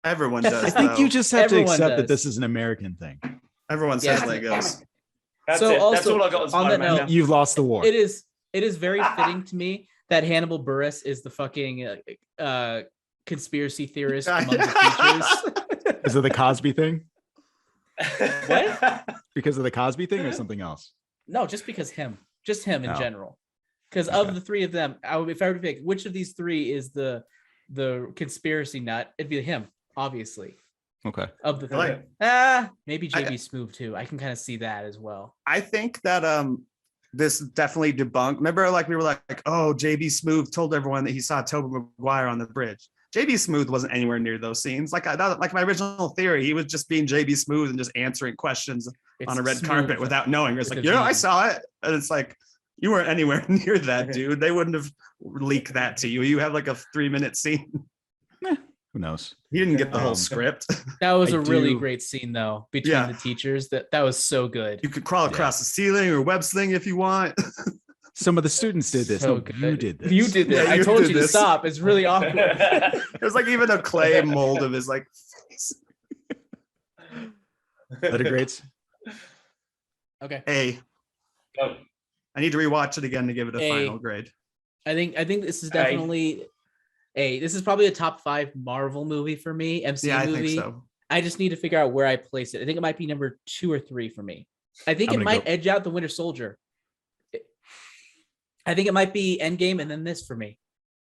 Everyone does. I think though. you just have to Everyone accept that does. this is an American thing. Everyone says Yeah. Legos. that's So it. That's also, all I got on that Spider-Man note, now. You've lost the war. It is very fitting to me that Hannibal Buress is the fucking conspiracy theorist among the teachers. Is it the Cosby thing? What? Because of the Cosby thing or something else? No, just him in Oh. general. Because Okay. of the 3 of them, if I were to pick which of these 3 is the conspiracy nut, it'd be him, obviously. Okay. Of the 3. Like- Maybe JB Smoove too. I can kind of see that as well. I think that this definitely debunked. Remember, like we were like, oh, JB Smoove told everyone that he saw Tobey Maguire on the bridge. JB Smoove wasn't anywhere near those scenes. Like my original theory, he was just being JB Smoove and just answering questions It's on a red Smoove carpet without knowing. It's with like, a I V. saw it, and it's like you weren't anywhere near that, dude. They wouldn't have leaked that to you. You have like a 3-minute scene. Who knows? He didn't get the whole Um, script. That was I a really do- great scene though between Yeah. the teachers. That was so good. You could crawl across the ceiling or web sling if you want. Some of the students did this. So No, good. you did this. You did this. Yeah, I you told did you to this. stop. It's really awkward. There's like even a clay mold of his like face. Letter grades. Okay. A. Go. I need to rewatch it again to give it a A. final grade. I think this is definitely this is probably a top 5 Marvel movie for me. MCU Yeah, I movie. think so. I just need to figure out where I place it. I think it might be number 2 or 3 for me. I think I'm it gonna might go- edge out the Winter Soldier. I think it might be Endgame and then this for me.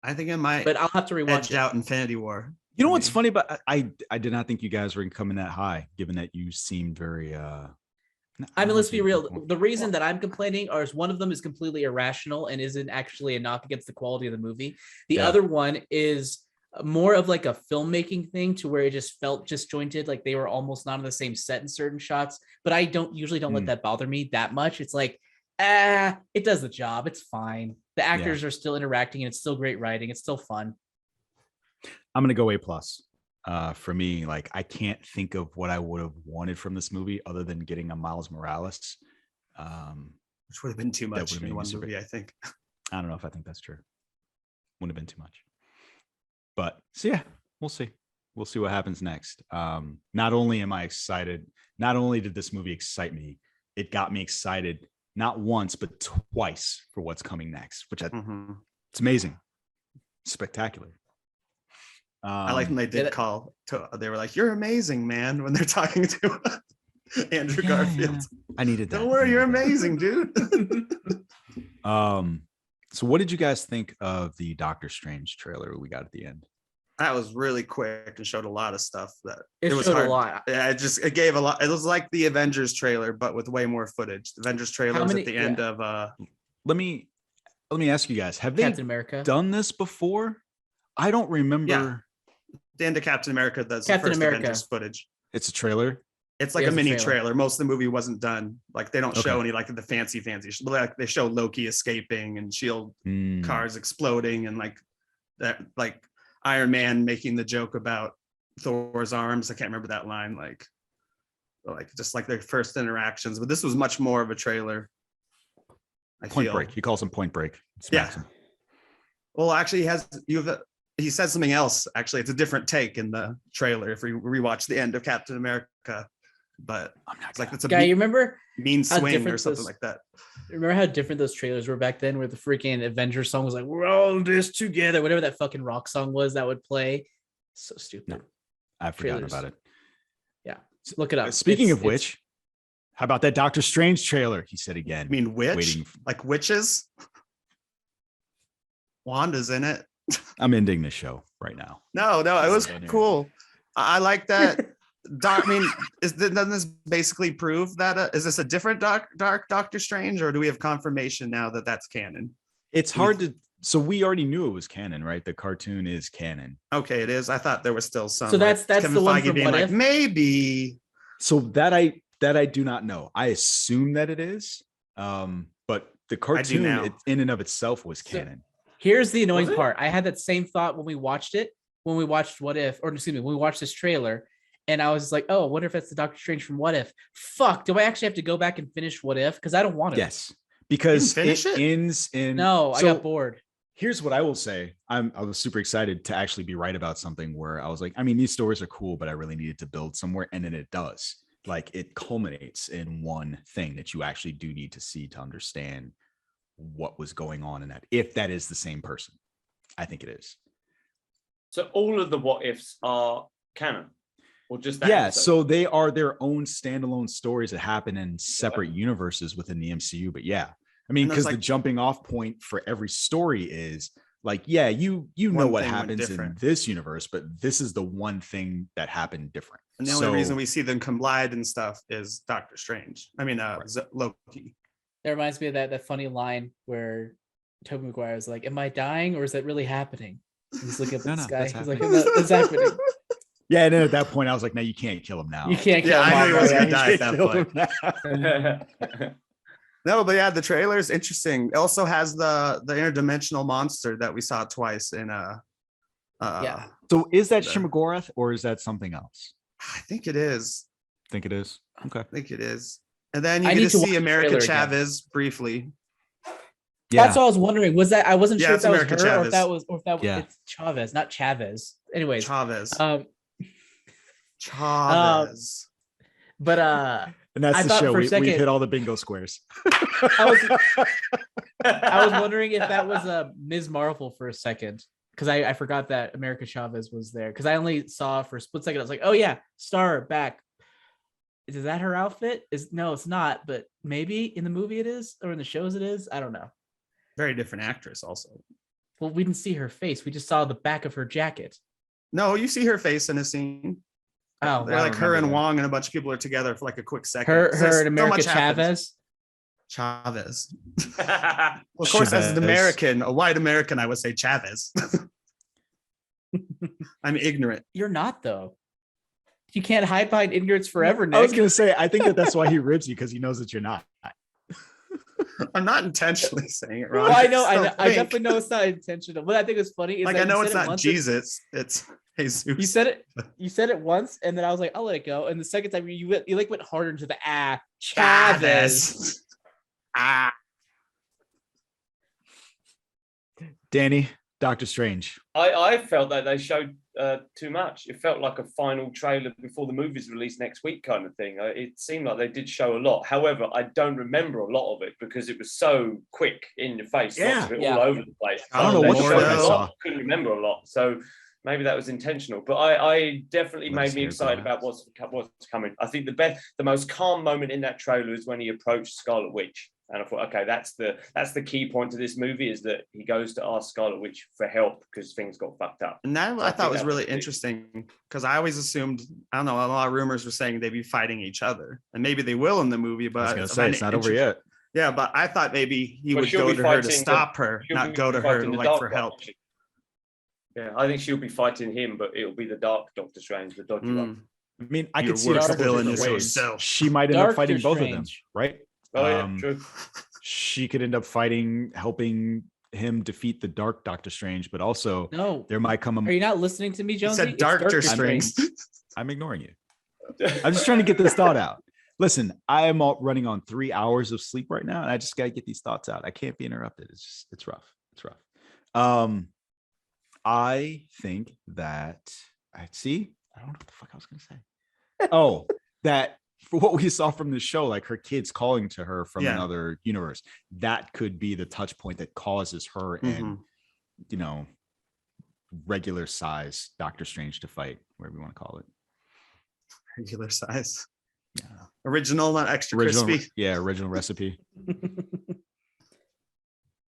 I think it might But I'll have to rewatch edge it. out Infinity War. You know what's funny? But I did not think you guys were coming that high, given that you seemed very. I mean, let's be real. The reason that I'm complaining is one of them is completely irrational and isn't actually a knock against the quality of the movie. The Yeah. other one is more of like a filmmaking thing to where it just felt disjointed, like they were almost not on the same set in certain shots. But I usually don't let that bother me that much. It's like, it does the job. It's fine. The actors are still interacting and it's still great writing. It's still fun. I'm gonna go A+. For me, like I can't think of what I would have wanted from this movie other than getting a Miles Morales. Which would have been too That much would've made in me one super- movie, I think. I don't know if I think that's true. Wouldn't have been too much. But so yeah, we'll see. We'll see what happens next. Not only am I excited, not only did this movie excite me, it got me excited not once but twice for what's coming next, which it's amazing, spectacular. I like when they did call. They were like, "You're amazing, man," when they're talking to Andrew Garfield. Yeah. I needed that. Don't worry, you're amazing, dude. So what did you guys think of the Doctor Strange trailer we got at the end? That was really quick and showed a lot of stuff that It was showed hard. a lot. Yeah, it gave a lot. It was like the Avengers trailer, but with way more footage. The Avengers trailer was at the end of Let me ask you guys, have they Captain America done this before? I don't remember. Yeah. The end of Captain America, that's the Captain first America. Avengers footage. It's a trailer. It's like Yeah, a it's a mini trailer. trailer. Most of the movie wasn't done. Like they don't show Okay. any like the fancy, like they show Loki escaping and shield cars exploding and like that, like Iron Man making the joke about Thor's arms. I can't remember that line. Like just like their first interactions. But this was much more of a trailer. Point Break. He calls him Point Break. Smacks him. Well, actually, he said something else. Actually, it's a different take in the trailer if we rewatch the end of Captain America. But it's like it's a Guy, you remember mean how swing or different something those- like that. remember how different those trailers were back then, where the freaking Avengers song was like, "We're all in this together," whatever that fucking rock song was that would play. So stupid. No. I've forgotten Trailers. about it. Yeah, look it up. Speaking of which, how about that Doctor Strange trailer? He said again. I mean, witch? Waiting. Like witches? Wanda's in it. I'm ending the show right now. No, it was Doesn't cool. I like that. I mean, doesn't this basically prove that? Is this a different dark Doctor Strange, or do we have confirmation now that that's canon? It's hard to. So we already knew it was canon, right? The cartoon is canon. Okay, it is. I thought there was still some. So that's Kevin the one Feige from being What like, If? maybe. So that I do not know. I assume that it is. But the cartoon now. in and of itself was canon. Here's the annoying Was it? part. I had that same thought when we watched it, when we watched What If, or excuse me, when we watched this trailer, and I was like, "Oh, what if that's the Doctor Strange from What If?" Fuck, do I actually have to go back and finish What If? Because I don't want to. Yes, because You didn't finish it? ends in. No, I So got bored. Here's what I will say. I was super excited to actually be right about something where I was like, I mean, these stories are cool, but I really needed to build somewhere, and then it does. Like it culminates in one thing that you actually do need to see to understand what was going on in that. If that is the same person, I think it is. So all of the what ifs are canon, or just that Yeah, episode? so they are their own standalone stories that happen in separate universes within the MCU. But yeah, I mean, And that's because the like- jumping off point for every story is like, yeah, you know One what thing went happens in different. this universe, but this is the one thing that happened different. And the only reason we see them collide and stuff is Doctor Strange. I mean, Loki. That reminds me of that funny line where Tobey Maguire is like, "Am I dying, or is that really happening?" And he's looking up No, at the no, sky. that's He's like, happening. "It's happening." Yeah, and then at that point, I was like, no, you can't kill him now. You can't kill Yeah, I him. knew he was Yeah, gonna you die at can't that kill point. him now. No, but yeah, the trailer is interesting. It also has the interdimensional monster that we saw twice in Yeah. So is that The- Shimaggorath or is that something else? I think it is. Think it is. Okay. I think it is. And then you I get need to to watch see the America trailer again. Chavez briefly. Yeah. That's what I was wondering. Was that I wasn't Yeah, sure if it's that was America her or if Chavez. that was Yeah. it's Chavez, not Chavez. Anyways, Chavez. Chavez. But And that's I the thought show. for a We've second- hit all the bingo squares. I was wondering if that was Ms. Marvel for a second, because I forgot that America Chavez was there, because I only saw for a split second. I was like, "Oh yeah, Star back." Is that her outfit? No, it's not, but maybe in the movie it is, or in the shows it is. I don't know. Very different actress also. Well, we didn't see her face. We just saw the back of her jacket. No, you see her face in a scene. Oh, They're I like don't her remember and that. Wong and a bunch of people are together for like a quick second. Her So and America much happens. Chavez. Chavez. Well, of course, as an Chavez. American, a white American, I would say Chavez. I'm ignorant. You're not though. You can't hide behind ignorance forever, Nick. I was gonna say, I think that's why he ribs you, because he knows that you're not. I'm not intentionally saying it wrong. Well, I know, still I think. definitely know it's not intentional. What I think is funny is Like that I know you it's said it not once and- Jesus. It's Jesus. You said it once, and then I was like, I'll let it go. And the second time you like went harder into the Chavez. Ah. Danny, Doctor Strange. I felt that they showed too much. It felt like a final trailer before the movie's released next week kind of thing. It seemed like they did show a lot. However, I don't remember a lot of it because it was so quick in your face. Yeah. Lots of it all over the place. I don't know what the fuck I saw. Couldn't remember a lot. So maybe that was intentional. But I definitely made me excited about what's coming. I think the most calm moment in that trailer is when he approached Scarlet Witch. And I thought, okay, that's the key point to this movie is that he goes to ask Scarlet Witch for help because things got fucked up. And that I thought was really interesting because I always assumed, I don't know, a lot of rumors were saying they'd be fighting each other. And maybe they will in the movie, but I was going to say, it's not over yet. Yeah, but I thought maybe he would go to her to stop her, not go to her like for help. Yeah, I think she'll be fighting him, but it'll be the Dark Doctor Strange, the dodgy one. I mean, I could see a couple of different ways. She might end up fighting both of them, right? Oh, yeah, true. She could end up helping him defeat the Dark Doctor Strange, but also there might come a... Are you not listening to me, Jonesy? Said Doctor Strange. I'm ignoring you. I'm just trying to get this thought out. Listen, I am running on 3 hours of sleep right now, and I just got to get these thoughts out. I can't be interrupted. It's rough. It's rough. I think that I don't know what the fuck I was going to say. Oh, that for what we saw from the show, like her kids calling to her from another universe, that could be the touch point that causes her and, regular size Doctor Strange to fight, whatever you want to call it. Regular size. Yeah. Original, not extra crispy. Yeah, original recipe.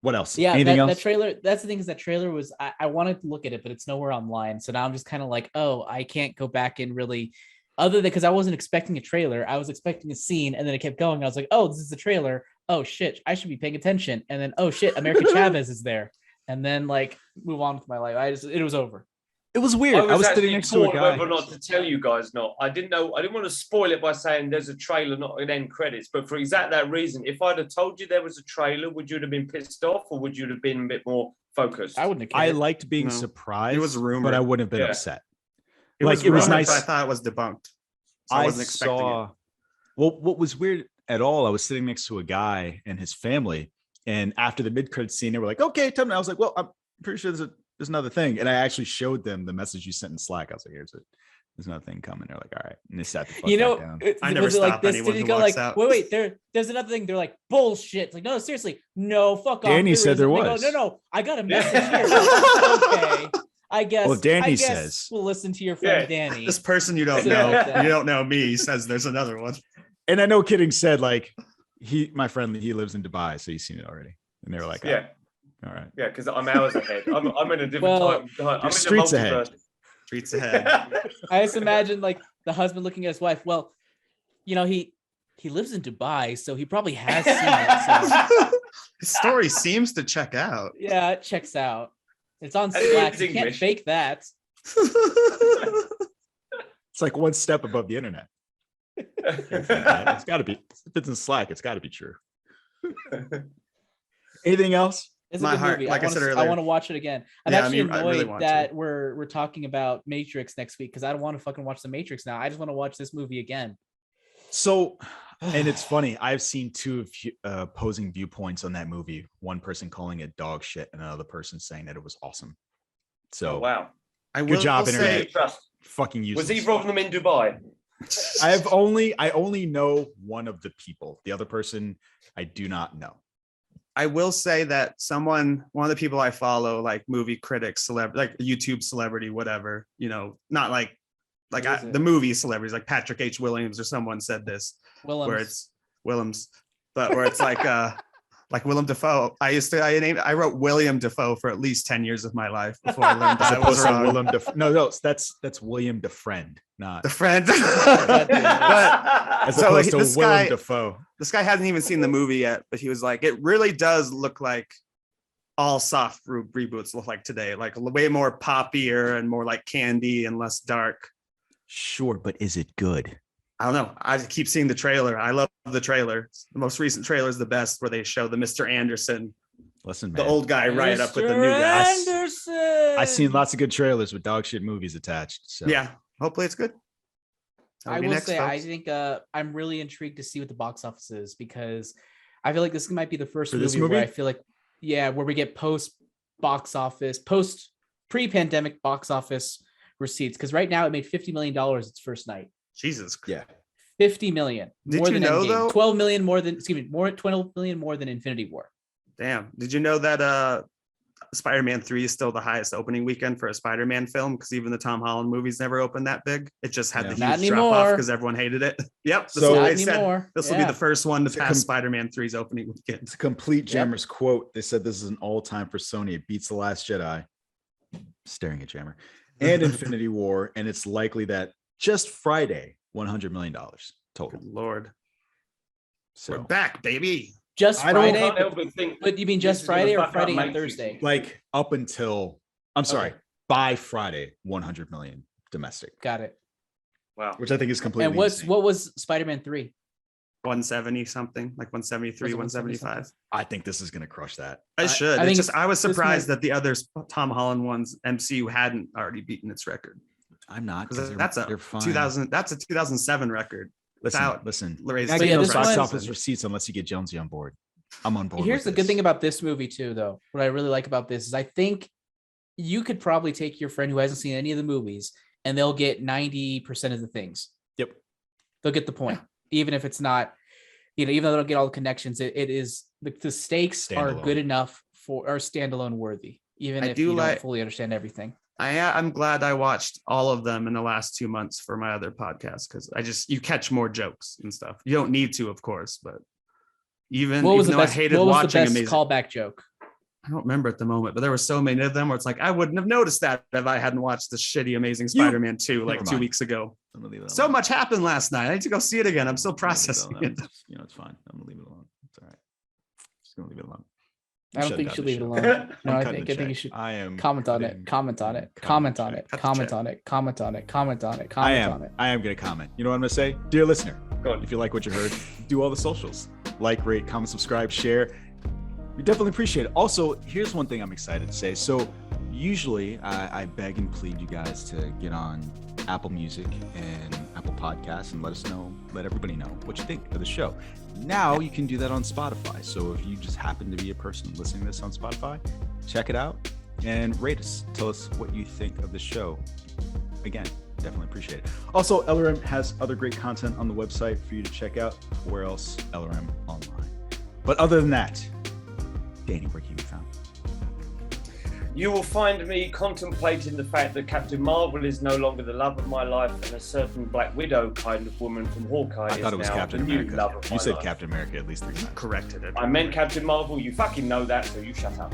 What else? Yeah, anything else? That trailer, that's the thing is that trailer was, I wanted to look at it, but it's nowhere online. So now I'm just kind of like, I can't go back and really, other than because I wasn't expecting a trailer. I was expecting a scene and then it kept going. I was like, this is the trailer. Oh shit, I should be paying attention. And then, oh shit, America Chavez is there. And then like move on with my life. It was over. It was weird. I was sitting next to a guy. Whether or not to tell you guys not. I didn't know. I didn't want to spoil it by saying there's a trailer, not an end credits. But for exactly that reason, if I'd have told you there was a trailer, would you have been pissed off or would you have been a bit more focused? I wouldn't have cared. I liked being surprised. It was a rumor, but I wouldn't have been upset. It was nice. But I thought it was debunked. So I wasn't expecting it. Well, what was weird at all, I was sitting next to a guy and his family. And after the mid-credit scene, they were like, okay, tell me. I was like, well, I'm pretty sure there's another thing. And I actually showed them the message you sent in Slack. I was like, there's another thing coming. They're like, all right. And they sat the fuck down. I never stop anyone who walks out. Wait, there's another thing. They're like, bullshit. It's like, no, seriously. No, fuck off. Danny said there was. No, I got a message here. Okay. I guess. Well, Danny says. We'll listen to your friend Danny. This person you don't know, you don't know me, says there's another one. And I know Kidding said, like, my friend, he lives in Dubai, so he's seen it already. And they were like, all right. Yeah, because I'm hours ahead. I'm in a different time. I'm streets ahead. Streets ahead. I just imagine like the husband looking at his wife. Well, he lives in Dubai, so he probably has seen it. So. His story seems to check out. Yeah, it checks out. It's on Slack. You can't fake that. It's like one step above the internet. It's got to be. If it's in Slack, it's got to be true. Anything else? It's a good movie. Like I said earlier, I want to watch it again. I'm actually annoyed that we're talking about Matrix next week because I don't want to fucking watch The Matrix now. I just want to watch this movie again. So, and it's funny. I've seen two opposing viewpoints on that movie. One person calling it dog shit, and another person saying that it was awesome. So, wow, good job, internet. Fucking useless. Was either of them in Dubai? I only know one of the people. The other person, I do not know. I will say that one of the people I follow, like movie critics, like YouTube celebrity, whatever, not like the movie celebrities, like Patrick H. Williams or someone said this, where it's Willems, but where it's like Willem Dafoe. I wrote William Dafoe for at least 10 years of my life before I learned that I was wrong. Willem No, that's William DeFriend, not the friend. But as opposed to Willem Dafoe. This guy hasn't even seen the movie yet, but he was like, it really does look like all soft reboots look like today, like way more poppier and more like candy and less dark. Sure, but is it good? I don't know. I keep seeing the trailer. I love the trailer. The most recent trailer is the best, where they show the Mr. Anderson, the old guy, right up with the new guy. Anderson. I've seen lots of good trailers with dog shit movies attached. So yeah, hopefully it's good. I will say, folks. I think I'm really intrigued to see what the box office is, because I feel like this might be the first movie where I feel like, where we get post box office, pre-pandemic box office receipts, because right now it made $50 million its first night. Jesus. Yeah. 50 million. Did More you than know, Endgame. though? 12 million more than, 12 million more than Infinity War. Damn. Did you know that Spider-Man 3 is still the highest opening weekend for a Spider-Man film? Because even the Tom Holland movies never opened that big. It just had the Not huge drop off anymore. because everyone hated it. Yep. That's So- what Not they said. anymore. This will be Yeah. the first one to It's a pass Spider-Man 3's opening weekend. It's a complete Yep. Jammer's quote. They said this is an all-time for Sony. It beats The Last Jedi. Staring at Jammer. And Infinity War. And it's likely that just Friday, $100 million total. Good Lord. We're So back, baby. Just I don't- Friday? Can't help but think But you mean this just is gonna Friday or fuck up Friday and Matrix. Thursday? like up until, I'm sorry, Okay. by Friday, 100 million domestic, Got it. Wow. which I think is completely And insane. what was Spider-Man 3? 170 something, like 173, Was it 175. I think this is going to crush that. I should. I think I was this surprised might- that the other Tom Holland ones MCU hadn't already beaten its record. I'm not. 'Cause 'cause that's they're a fine. 2000. That's a 2007 record. Without Listen. raising- You're not But yeah, getting those this box one- office receipts unless you get Jonesy on board. I'm on board. Here's the with good this. thing about this movie too, though. What I really like about this is I think you could probably take your friend who hasn't seen any of the movies and they'll get 90% of the things. Yep. They'll get the point, even if it's not, even though they don't get all the connections. It is the stakes are Standalone. good enough for or standalone worthy, even I if do you don't like- fully understand everything. I'm glad I watched all of them in the last 2 months for my other podcast because you catch more jokes and stuff. You don't need to, of course, but even What was the though I best? hated What was the watching best Amazing, callback joke? I don't remember at the moment, but there were so many of them where it's like I wouldn't have noticed that if I hadn't watched the shitty Amazing Spider-Man 2 like Never 2 mind. weeks ago. I'm gonna leave it So alone. much happened last night. I need to go see it again. I'm still I'm gonna leave processing alone. it. You know, it's fine. I'm gonna leave it alone. It's all right. Just gonna leave it alone. I don't Shut think you down should the leave it show. alone. No, I'm I cutting think the you check. should I am comment on it. cutting- Comment on it. cutting Comment the on check. it. Cut the Comment check. on it. Comment on it. Comment on it. I Comment on am. it. I am going to comment. You know what I'm going to say? Dear listener, Go on. if you like what you heard, do all the socials. Like, rate, comment, subscribe, share. We definitely appreciate it. Also, here's one thing I'm excited to say. So usually I beg and plead you guys to get on Apple Music and Apple Podcasts and let everybody know what you think of the show. Now you can do that on Spotify. So if you just happen to be a person listening to this on Spotify, check it out and rate us. Tell us what you think of the show. Again, definitely appreciate it. Also, LRM has other great content on the website for you to check out. Where else? LRM Online. But other than that, Danny, where can you be found? You will find me contemplating the fact that Captain Marvel is no longer the love of my life, and a certain Black Widow kind of woman from Hawkeye I is thought it was now Captain the new America. love of You my said life. Captain America at least 3 times. Corrected it. I meant Captain Marvel. You fucking know that, so you shut up.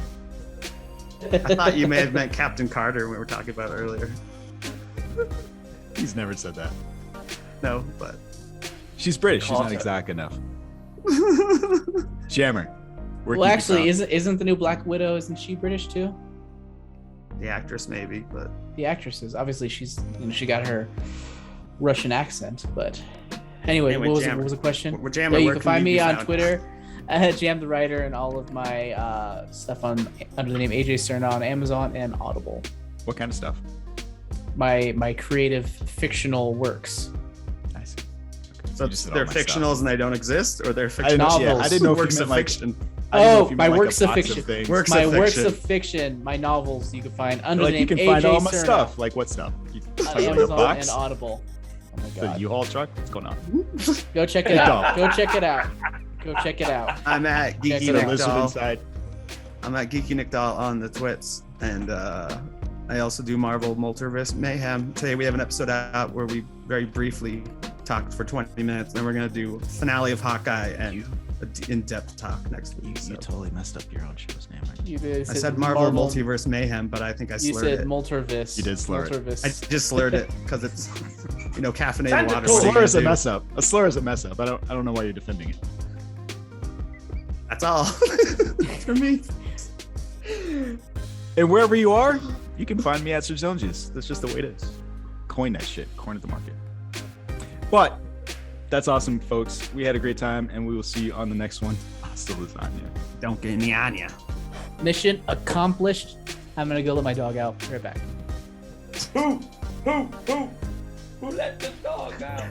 I thought you may have meant Captain Carter when we were talking about earlier. He's never said that. No, but She's British. She's not Carter. exotic enough. Jammer. where Well, can you be actually, found? isn't the new Black Widow? Isn't she British too? the actress maybe, but The actress is obviously she got her Russian accent. But anyway, Anyway, what was Jammer. the question? we're jamming. Yeah, you Where can find we me be on found? Twitter at Jam the Writer, and all of my stuff under the name AJ Cerna on Amazon and Audible. What kind of stuff? My creative fictional works. Nice. So You just said all they're my fictionals and they don't exist, or they're I didn't know, fictional Novels. I didn't know if works you of meant like. fiction. I didn't know Oh, if you my meant like a works of box fiction. things. Works My of works fiction. of fiction, my novels, you can find under Like the you name can find AJ all my Cerna stuff. Like what stuff? You on talking about your Amazon box? and Audible. Oh my The god! U-Haul truck? What's going on? Go check it Hey, out. dog. Go check it out. Go check it out. I'm at Check Geeky it out. Nick Lizard Doll. inside. I'm at Geeky Nick Doll on the twits, and I also do Marvel Multiverse Mayhem. Today we have an episode out where we very briefly talked for 20 minutes, and we're gonna do finale of Hawkeye and in-depth talk next week. You So. totally messed up your own show's name. Right? You did, I said Marvel Multiverse Mayhem, but I think I You slurred said it. Multiverse. You did slur it. Multiverse. I just slurred it because it's caffeinated Sounded water. cool. What are you Slur is a gonna do? mess up. A slur is a mess up. I don't know why you're defending it. That's all for me. And wherever you are, you can find me at Sir Jonesy. That's just the way it is. Coin that shit. Coin at the market. But that's awesome, folks. We had a great time, and we will see you on the next one. Hasta lasagna. Don't get any on ya. Mission accomplished. I'm gonna go let my dog out. Right back. Who let the dog out?